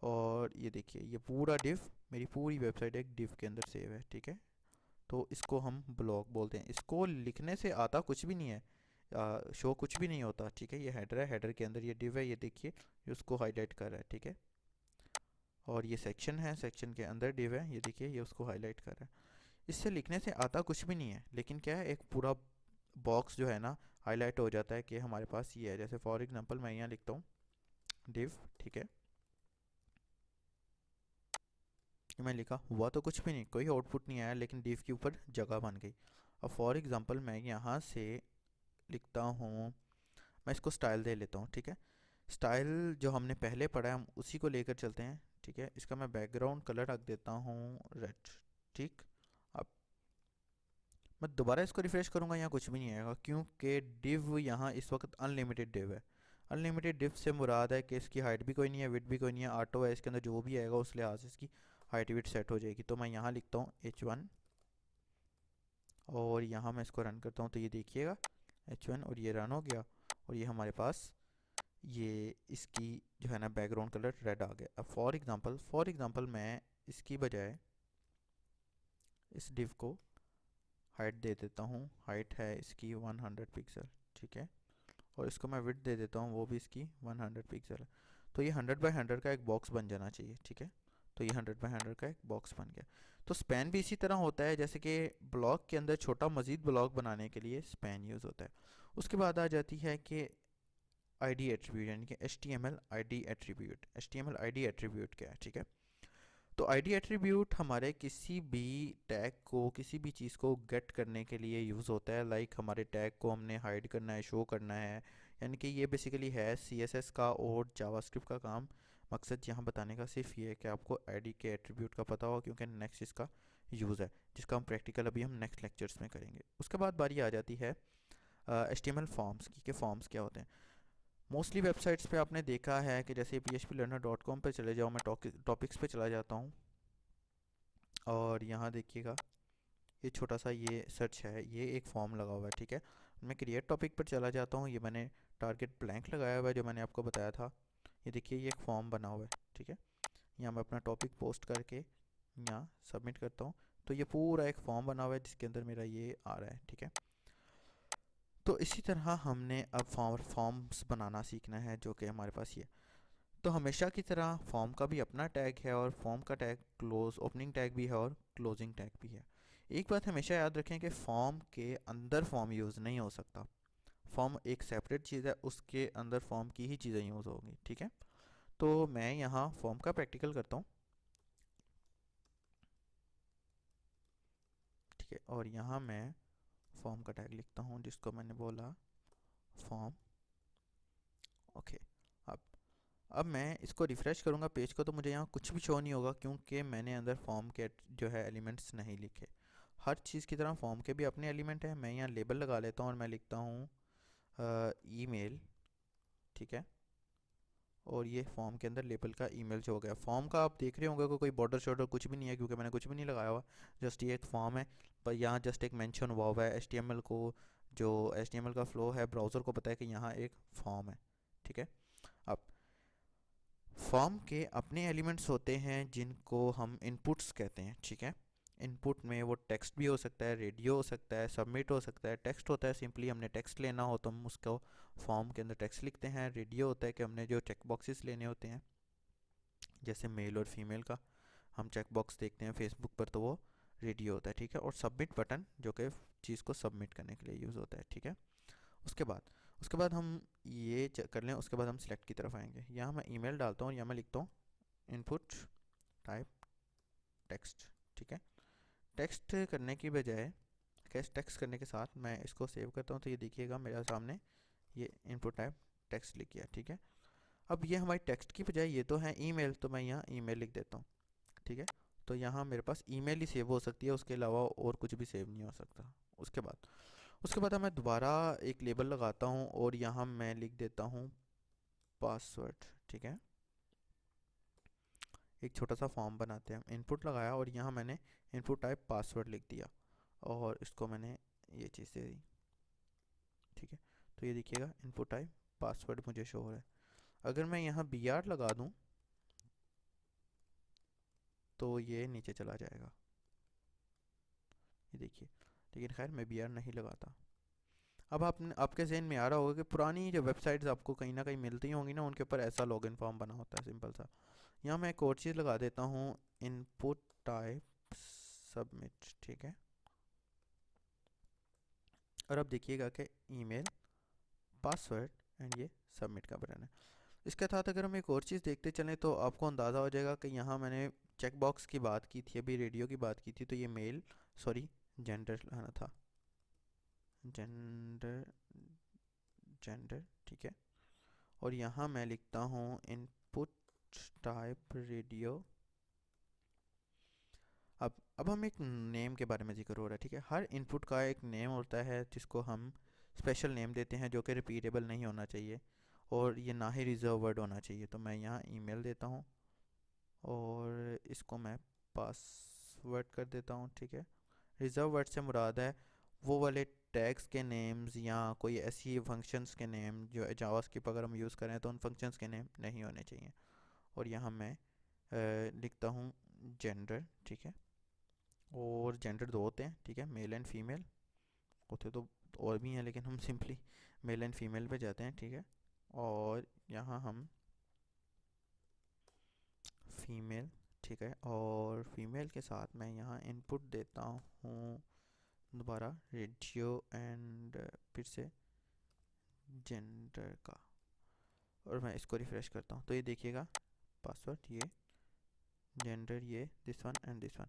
और ये देखिए ये पूरा div, मेरी पूरी वेबसाइट एक div के अंदर सेव है, ठीक है। तो इसको हम ब्लॉक बोलते हैं। इसको लिखने से आता कुछ भी नहीं है, शो कुछ भी नहीं होता, ठीक है। ये हेडर है, हेडर के अंदर ये div है, ये देखिए ये उसको हाईलाइट कर रहा है, ठीक है। और ये सेक्शन है, सेक्शन के अंदर div है, ये देखिए ये उसको हाईलाइट कर रहा है। इससे लिखने से आता कुछ भी नहीं है, लेकिन क्या है, एक पूरा बॉक्स जो है ना हाईलाइट हो जाता है कि हमारे पास ये है। जैसे फॉर एग्जांपल मैं यहाँ लिखता हूँ div, ठीक है। ये मैं लिखा, हुआ तो कुछ भी नहीं, कोई आउटपुट नहीं आया, लेकिन div के ऊपर जगह बन गई। अब फॉर एग्जांपल मैं यहाँ से लिखता हूँ, मैं इसको स्टाइल दे लेता हूँ, ठीक है। स्टाइल जो हमने पहले पढ़ा है हम उसी को लेकर चलते हैं, ठीक है। इसका मैं बैकग्राउंड कलर रख देता हूँ रेड, ठीक। अब मैं दोबारा इसको रिफ्रेश करूँगा, यहाँ कुछ भी नहीं आएगा, क्योंकि div यहाँ इस वक्त अनलिमिटेड div है। अनलिमिटेड div से मुराद है कि इसकी हाइट भी कोई नहीं है, विड्थ भी कोई नहीं है, ऑटो है, इसके अंदर जो भी आएगा उस लिहाज से इसकी हाइट विड्थ सेट हो जाएगी। तो मैं यहाँ लिखता हूँ h1, और यहाँ मैं इसको रन करता हूँ, तो ये देखिएगा h1, और ये रन हो गया, और ये हमारे पास ये इसकी जो है ना बैकग्राउंड कलर रेड आ गया। अब फॉर एग्जांपल मैं इसकी बजाय इस div को हाइट दे देता हूँ, हाइट है इसकी 100 पिक्सल, ठीक है। और इसको मैं विड्थ दे देता हूँ, वो भी इसकी 100 पिक्सल है। तो ये 100 बाय 100 का एक बॉक्स बन जाना चाहिए, ठीक है। तो ये 100 बाय 100 का एक बॉक्स बन गया। तो स्पैन भी इसी तरह होता है, जैसे कि ब्लॉक के अंदर छोटा मजीद ब्लॉक बनाने के लिए स्पैन यूज़ होता है। उसके बाद आ जाती है कि ID एट्रीब्यूट, यानी कि HTML ID attribute. HTML ID attribute क्या है, ठीक है। तो ID एट्रीब्यूट हमारे किसी भी टैग को, किसी भी चीज़ को गेट करने के लिए यूज़ होता है। लाइक हमारे टैग को हमने हाइड करना है, शो करना है, यानी कि ये बेसिकली है CSS का और जावास्क्रिप्ट का काम। मकसद यहाँ बताने का सिर्फ ये है कि आपको ID के एट्रीब्यूट का पता हो, क्योंकि नेक्स्ट इसका यूज़ है, जिसका हम प्रैक्टिकल अभी हम नेक्स्ट लेक्चर्स में करेंगे। उसके बाद बारी आ जाती है HTML फॉर्म्स की, कि फॉर्म्स क्या होते हैं। मोस्टली वेबसाइट्स पे आपने देखा है कि जैसे phplearner.com पे चले जाओ, मैं टॉपिक्स पे चला जाता हूँ, और यहाँ देखिएगा ये छोटा सा ये सर्च है, ये एक फॉर्म लगा हुआ है, ठीक है। मैं क्रिएट टॉपिक पर चला जाता हूँ, ये मैंने टारगेट ब्लैंक लगाया हुआ है जो मैंने आपको बताया था। ये देखिए ये एक फॉर्म बना हुआ है, ठीक है। यहाँ मैं अपना टॉपिक पोस्ट करके यहाँ सबमिट करता हूँ, तो ये पूरा एक फॉर्म बना हुआ है जिसके अंदर मेरा ये आ रहा है, ठीक है। तो इसी तरह हमने अब फॉर्म्स बनाना सीखना है, जो कि हमारे पास ये। तो हमेशा की तरह फॉर्म का भी अपना टैग है, और फॉर्म का टैग क्लोज ओपनिंग टैग भी है और क्लोजिंग टैग भी है। एक बात हमेशा याद रखें कि फॉर्म के अंदर फॉर्म यूज़ नहीं हो सकता। फॉर्म एक सेपरेट चीज़ है, उसके अंदर फॉर्म की ही चीज़ें यूज़ होंगी, ठीक है। तो मैं यहाँ फॉर्म का प्रैक्टिकल करता हूँ, ठीक है। और यहाँ मैं फॉर्म का टैग लिखता हूँ जिसको मैंने बोला फॉर्म, ओके। अब अब मैं इसको रिफ़्रेश करूँगा पेज को, तो मुझे यहाँ कुछ भी शो नहीं होगा, क्योंकि मैंने अंदर फॉर्म के जो है एलिमेंट्स नहीं लिखे। हर चीज़ की तरह फॉर्म के भी अपने एलिमेंट हैं। मैं यहाँ लेबल लगा लेता हूँ, और मैं लिखता हूँ ईमेल, ठीक है। और ये फॉर्म के अंदर लेबल का ईमेल जो हो गया। फॉर्म का आप देख रहे होंगे कि कोई बॉर्डर शॉर्डर कुछ भी नहीं है, क्योंकि मैंने कुछ भी नहीं लगाया हुआ, जस्ट ये एक फॉर्म है। पर यहाँ जस्ट एक मेंशन हुआ हुआ है HTML को, जो HTML का फ्लो है ब्राउज़र को पता है कि यहाँ एक फॉर्म है, ठीक है। अब फॉर्म के अपने एलिमेंट्स होते हैं जिनको हम इनपुट्स कहते हैं, ठीक है। इनपुट में वो टेक्स्ट भी हो सकता है, रेडियो हो सकता है, सबमिट हो सकता है। टेक्स्ट होता है सिंपली हमने टेक्स्ट लेना हो तो हम उसको फॉर्म के अंदर टेक्स्ट लिखते हैं। रेडियो होता है कि हमने जो चेक बॉक्सेस लेने होते हैं, जैसे मेल और फीमेल का हम चेक बॉक्स देखते हैं फेसबुक पर, तो वो रेडियो होता है, ठीक है। और सबमिट बटन जो कि चीज़ को सबमिट करने के लिए यूज़ होता है, ठीक है। उसके बाद हम ये चेक कर लें, उसके बाद हम सिलेक्ट की तरफ आएंगे। यहाँ मैं ईमेल डालता हूँ, यहाँ मैं लिखता हूँ इनपुट टाइप टेक्स्ट, ठीक है। टेक्स्ट करने की बजाय टेक्स्ट करने के साथ मैं इसको सेव करता हूँ, तो ये देखिएगा मेरे सामने ये इनपुट टाइप टेक्स्ट लिख गया, ठीक है। अब ये हमारी टेक्स्ट की बजाय ये तो है ईमेल, तो मैं यहाँ ईमेल लिख देता हूँ, ठीक है। तो यहाँ मेरे पास ईमेल ही सेव हो सकती है, उसके अलावा और कुछ भी सेव नहीं हो सकता। उसके बाद उसके बाद मैं दोबारा एक लेबल लगाता हूँ और यहाँ मैं लिख देता हूँ पासवर्ड। ठीक है, एक छोटा सा फॉर्म बनाते हैं। इनपुट लगाया और यहाँ मैंने इनपुट टाइप पासवर्ड लिख दिया और इसको मैंने ये चीज़ दे दी। ठीक है, तो ये देखिएगा इनपुट टाइप पासवर्ड मुझे शो हो रहा है। अगर मैं यहाँ बी आर लगा दूँ तो ये नीचे चला जाएगा, ये देखिए। लेकिन खैर मैं बी आर नहीं लगाता। अब आपने आपके जहन में आ रहा होगा कि पुरानी जो वेबसाइट्स आपको कहीं ना कहीं मिलती होंगी ना, उनके ऊपर ऐसा लॉगिन फॉर्म बना होता है सिंपल सा। यहाँ मैं एक और चीज़ लगा देता हूँ, इनपुट टाइप सबमिट। ठीक है, और अब देखिएगा कि ईमेल, पासवर्ड एंड ये सबमिट का बटन है। इसके साथ अगर हम एक और चीज़ देखते चलें तो आपको अंदाज़ा हो जाएगा कि यहाँ मैंने चेक बॉक्स की बात की थी, अभी रेडियो की बात की थी, तो ये मेल सॉरी जेंडर लाना था, जेंडर जेंडर। ठीक है, और यहाँ मैं लिखता हूँ इनपुट टाइप रेडियो। अब हम एक नेम के बारे में जिक्र हो रहा है। ठीक है, हर इनपुट का एक नेम होता है जिसको हम स्पेशल नेम देते हैं, जो कि रिपीटेबल नहीं होना चाहिए और ये ना ही रिजर्व वर्ड होना चाहिए। तो मैं यहाँ ईमेल देता हूँ और इसको मैं पासवर्ड कर देता हूँ। ठीक है, रिजर्व वर्ड से मुराद है वो वाले टैग्स के नेम्स या कोई ऐसी फंक्शंस के नेम जो जावास्क्रिप्ट अगर हम यूज़ करें तो उन फंक्शंस के नेम नहीं होने चाहिए। और यहाँ मैं लिखता हूँ जेंडर। ठीक है, और जेंडर दो होते हैं। ठीक है, मेल एंड फीमेल होते तो और भी हैं, लेकिन हम सिंपली मेल एंड फीमेल पे जाते हैं। ठीक है, और यहाँ हम फीमेल। ठीक है, और फीमेल के साथ मैं यहाँ इनपुट देता हूँ दोबारा रेडियो एंड फिर से जेंडर का, और मैं इसको रिफ़्रेश करता हूँ तो ये देखिएगा पासवर्ड ये, जेंडर ये, this one and this one.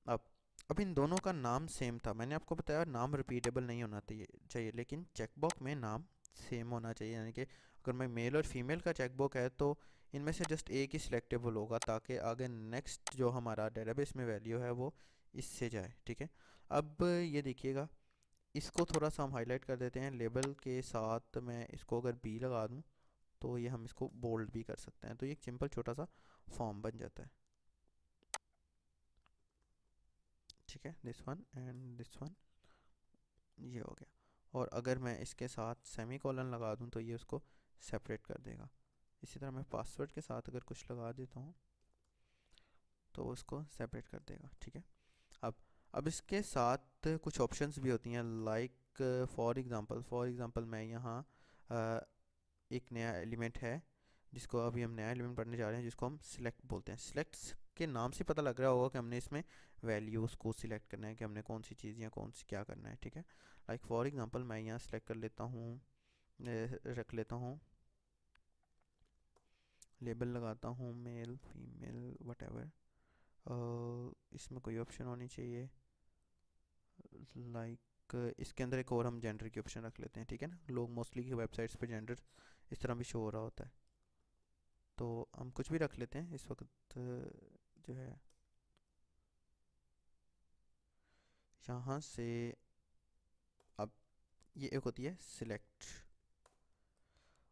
अब अब इन दोनों का नाम सेम था। मैंने आपको बताया नाम रिपीटेबल नहीं होना चाहिए, लेकिन चेकबॉक्स में नाम सेम होना चाहिए। यानी कि अगर मैं मेल और फीमेल का चेकबॉक्स है तो इनमें से जस्ट एक ही सिलेक्टेबल होगा, ताकि आगे नेक्स्ट जो हमारा डेटाबेस में वैल्यू है वो इससे जाए। ठीक है, अब ये देखिएगा, इसको थोड़ा सा हम हाईलाइट कर देते हैं लेबल के साथ। मैं इसको अगर बी लगा दूँ तो ये हम इसको बोल्ड भी कर सकते हैं, तो ये एक सिंपल छोटा सा फॉर्म बन जाता है। ठीक है, this one and this one, ये हो गया। और अगर मैं इसके साथ सेमी कॉलन लगा दूं तो ये उसको सेपरेट कर देगा। इसी तरह मैं पासवर्ड के साथ अगर कुछ लगा देता हूँ तो उसको सेपरेट कर देगा। ठीक है, अब अब इसके साथ कुछ ऑप्शंस भी होती हैं, लाइक फॉर एग्ज़ाम्पल मैं यहाँ एक नया एलिमेंट है जिसको अभी हम नया एलिमेंट पढ़ने जा रहे हैं, जिसको हम सिलेक्ट बोलते हैं। सिलेक्ट के नाम से पता लग रहा होगा कि हमने इसमें वैल्यूज़ को सिलेक्ट करना है, कि हमने कौन सी चीज़ या कौन सी क्या करना है। ठीक है, लाइक फॉर एग्जांपल मैं यहाँ सिलेक्ट कर लेता हूँ, रख लेता हूँ, लेबल लगाता हूँ मेल फीमेल वटेवर। इसमें कोई ऑप्शन होनी चाहिए, लाइक इसके अंदर एक और हम जेंडर की ऑप्शन रख लेते हैं। ठीक है ना, लोग मोस्टली की वेबसाइट्स पे जेंडर इस तरह भी शो हो रहा होता है, तो हम कुछ भी रख लेते हैं इस वक्त। जो है यहाँ से, अब ये एक होती है सिलेक्ट,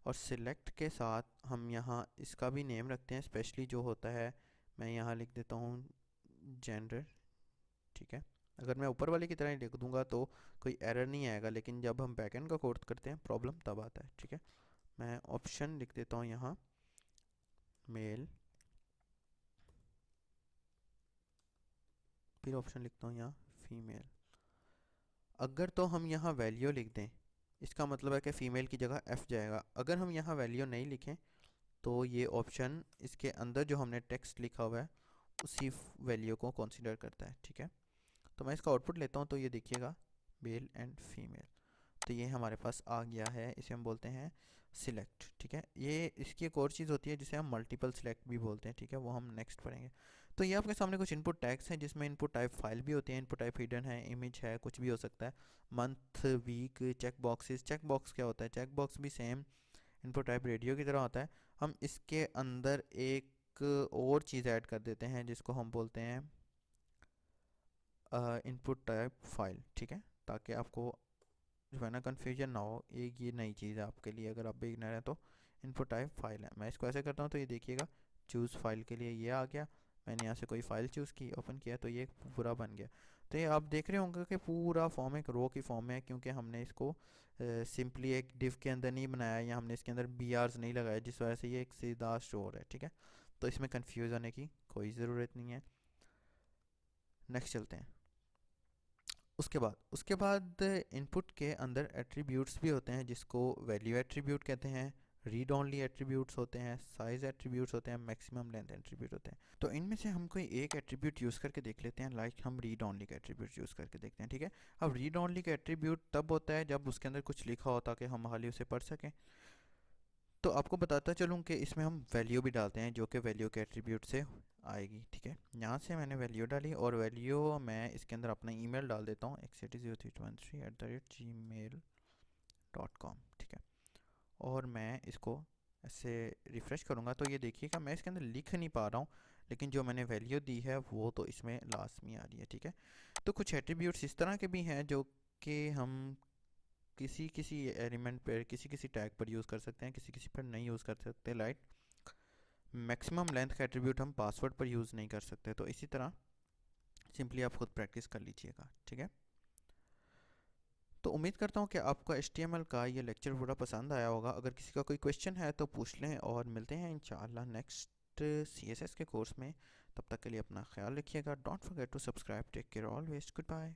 और सिलेक्ट के साथ हम यहाँ इसका भी नेम रखते हैं स्पेशली जो होता है। मैं यहाँ लिख देता हूँ जेंडर। ठीक है, अगर मैं ऊपर वाले की तरह ही लिख दूंगा तो कोई एरर नहीं आएगा, लेकिन जब हम बैकएंड का कोड करते हैं प्रॉब्लम तब आता है। ठीक है, मैं ऑप्शन लिख देता हूँ यहाँ मेल, फिर ऑप्शन लिखता हूँ यहाँ फीमेल। अगर तो हम यहाँ वैल्यू लिख दें, इसका मतलब है कि फ़ीमेल की जगह एफ़ जाएगा। अगर हम यहाँ वैल्यू नहीं लिखें तो ये ऑप्शन इसके अंदर जो हमने टेक्स्ट लिखा हुआ है उसी वैल्यू को कंसीडर करता है। ठीक है, तो मैं इसका आउटपुट लेता हूँ तो ये देखिएगा मेल एंड फीमेल, तो ये हमारे पास आ गया है। इसे हम बोलते हैं सिलेक्ट। ठीक है, ये इसकी एक और चीज़ होती है जिसे हम मल्टीपल सिलेक्ट भी बोलते हैं। ठीक है, वो हम नेक्स्ट पढ़ेंगे। तो ये आपके सामने कुछ इनपुट टैग्स हैं जिसमें इनपुट टाइप फाइल भी होती है, इनपुट टाइप हिडन है, इमेज है, कुछ भी हो सकता है, month, week, check boxes. Check box क्या होता है? चेक बॉक्स भी सेम इनपुट टाइप रेडियो की तरह होता है। हम इसके अंदर एक और चीज़ ऐड कर देते हैं जिसको हम बोलते हैं इनपुट टाइप फाइल। ठीक है, ताकि आपको जो है ना कन्फ्यूजन ना हो, एक ये नई चीज़ है आपके लिए अगर आप बिगिनर हैं तो। इनपुट टाइप फाइल है, मैं इसको ऐसे करता हूँ तो ये देखिएगा चूज़ फाइल के लिए ये आ गया। मैंने यहाँ से कोई फाइल चूज़ की, ओपन किया तो ये पूरा बन गया। तो ये आप देख रहे होंगे कि पूरा फॉर्म एक रो की फॉर्म है, क्योंकि हमने इसको सिंपली एक डिव के अंदर नहीं बनाया या हमने इसके अंदर बी आर्स नहीं लगाया, जिस वजह से ये एक सीधा स्टोर है। ठीक है, तो इसमें कंफ्यूज होने की कोई ज़रूरत नहीं है। नेक्स्ट चलते हैं। उसके बाद इनपुट के अंदर एट्रीब्यूट्स भी होते हैं, जिसको वैल्यू एट्रीब्यूट कहते हैं, रीड ओनली एट्रीब्यूट्स होते हैं, साइज एट्रीब्यूट्स होते हैं, मैक्सिमम लेंथ एट्रीब्यूट होते हैं। तो इनमें से हम कोई एक एट्रीब्यूट यूज़ करके देख लेते हैं। लाइक हम रीड ओनली का एट्रीब्यूट यूज़ करके देखते हैं। ठीक है, अब रीड ओनली का एट्रीब्यूट तब होता है जब उसके अंदर कुछ लिखा होता कि हम खाली उसे पढ़ सकें। तो आपको बताता चलूँ कि इसमें हम वैल्यू भी डालते हैं, जो कि वैल्यू के एट्रीब्यूट से आएगी। ठीक है, यहाँ से मैंने वैल्यू डाली और वैल्यू मैं इसके अंदर अपना ईमेल डाल देता हूँ xcity0313@gmail.com। ठीक है, और मैं इसको ऐसे रिफ़्रेश करूँगा तो ये देखिएगा मैं इसके अंदर लिख नहीं पा रहा हूँ, लेकिन जो मैंने वैल्यू दी है वो तो इसमें लास्ट में आ रही है। ठीक है, तो कुछ एट्रीब्यूट्स इस तरह के भी हैं जो कि हम किसी किसी एलिमेंट पर, किसी किसी टैग पर यूज़ कर सकते हैं, किसी किसी पर नहीं यूज़ कर सकते। लाइक मैक्सिमम लेंथ का एट्रीब्यूट हम पासवर्ड पर यूज़ नहीं कर सकते। तो इसी तरह सिंपली आप खुद प्रैक्टिस कर लीजिएगा। ठीक है, तो उम्मीद करता हूँ कि आपको HTML का ये लेक्चर पूरा पसंद आया होगा। अगर किसी का कोई क्वेश्चन है तो पूछ लें, और मिलते हैं इंशाल्लाह नेक्स्ट CSS के कोर्स में। तब तक के लिए अपना ख्याल रखिएगा। Don't forget to subscribe. Take care always. Good bye.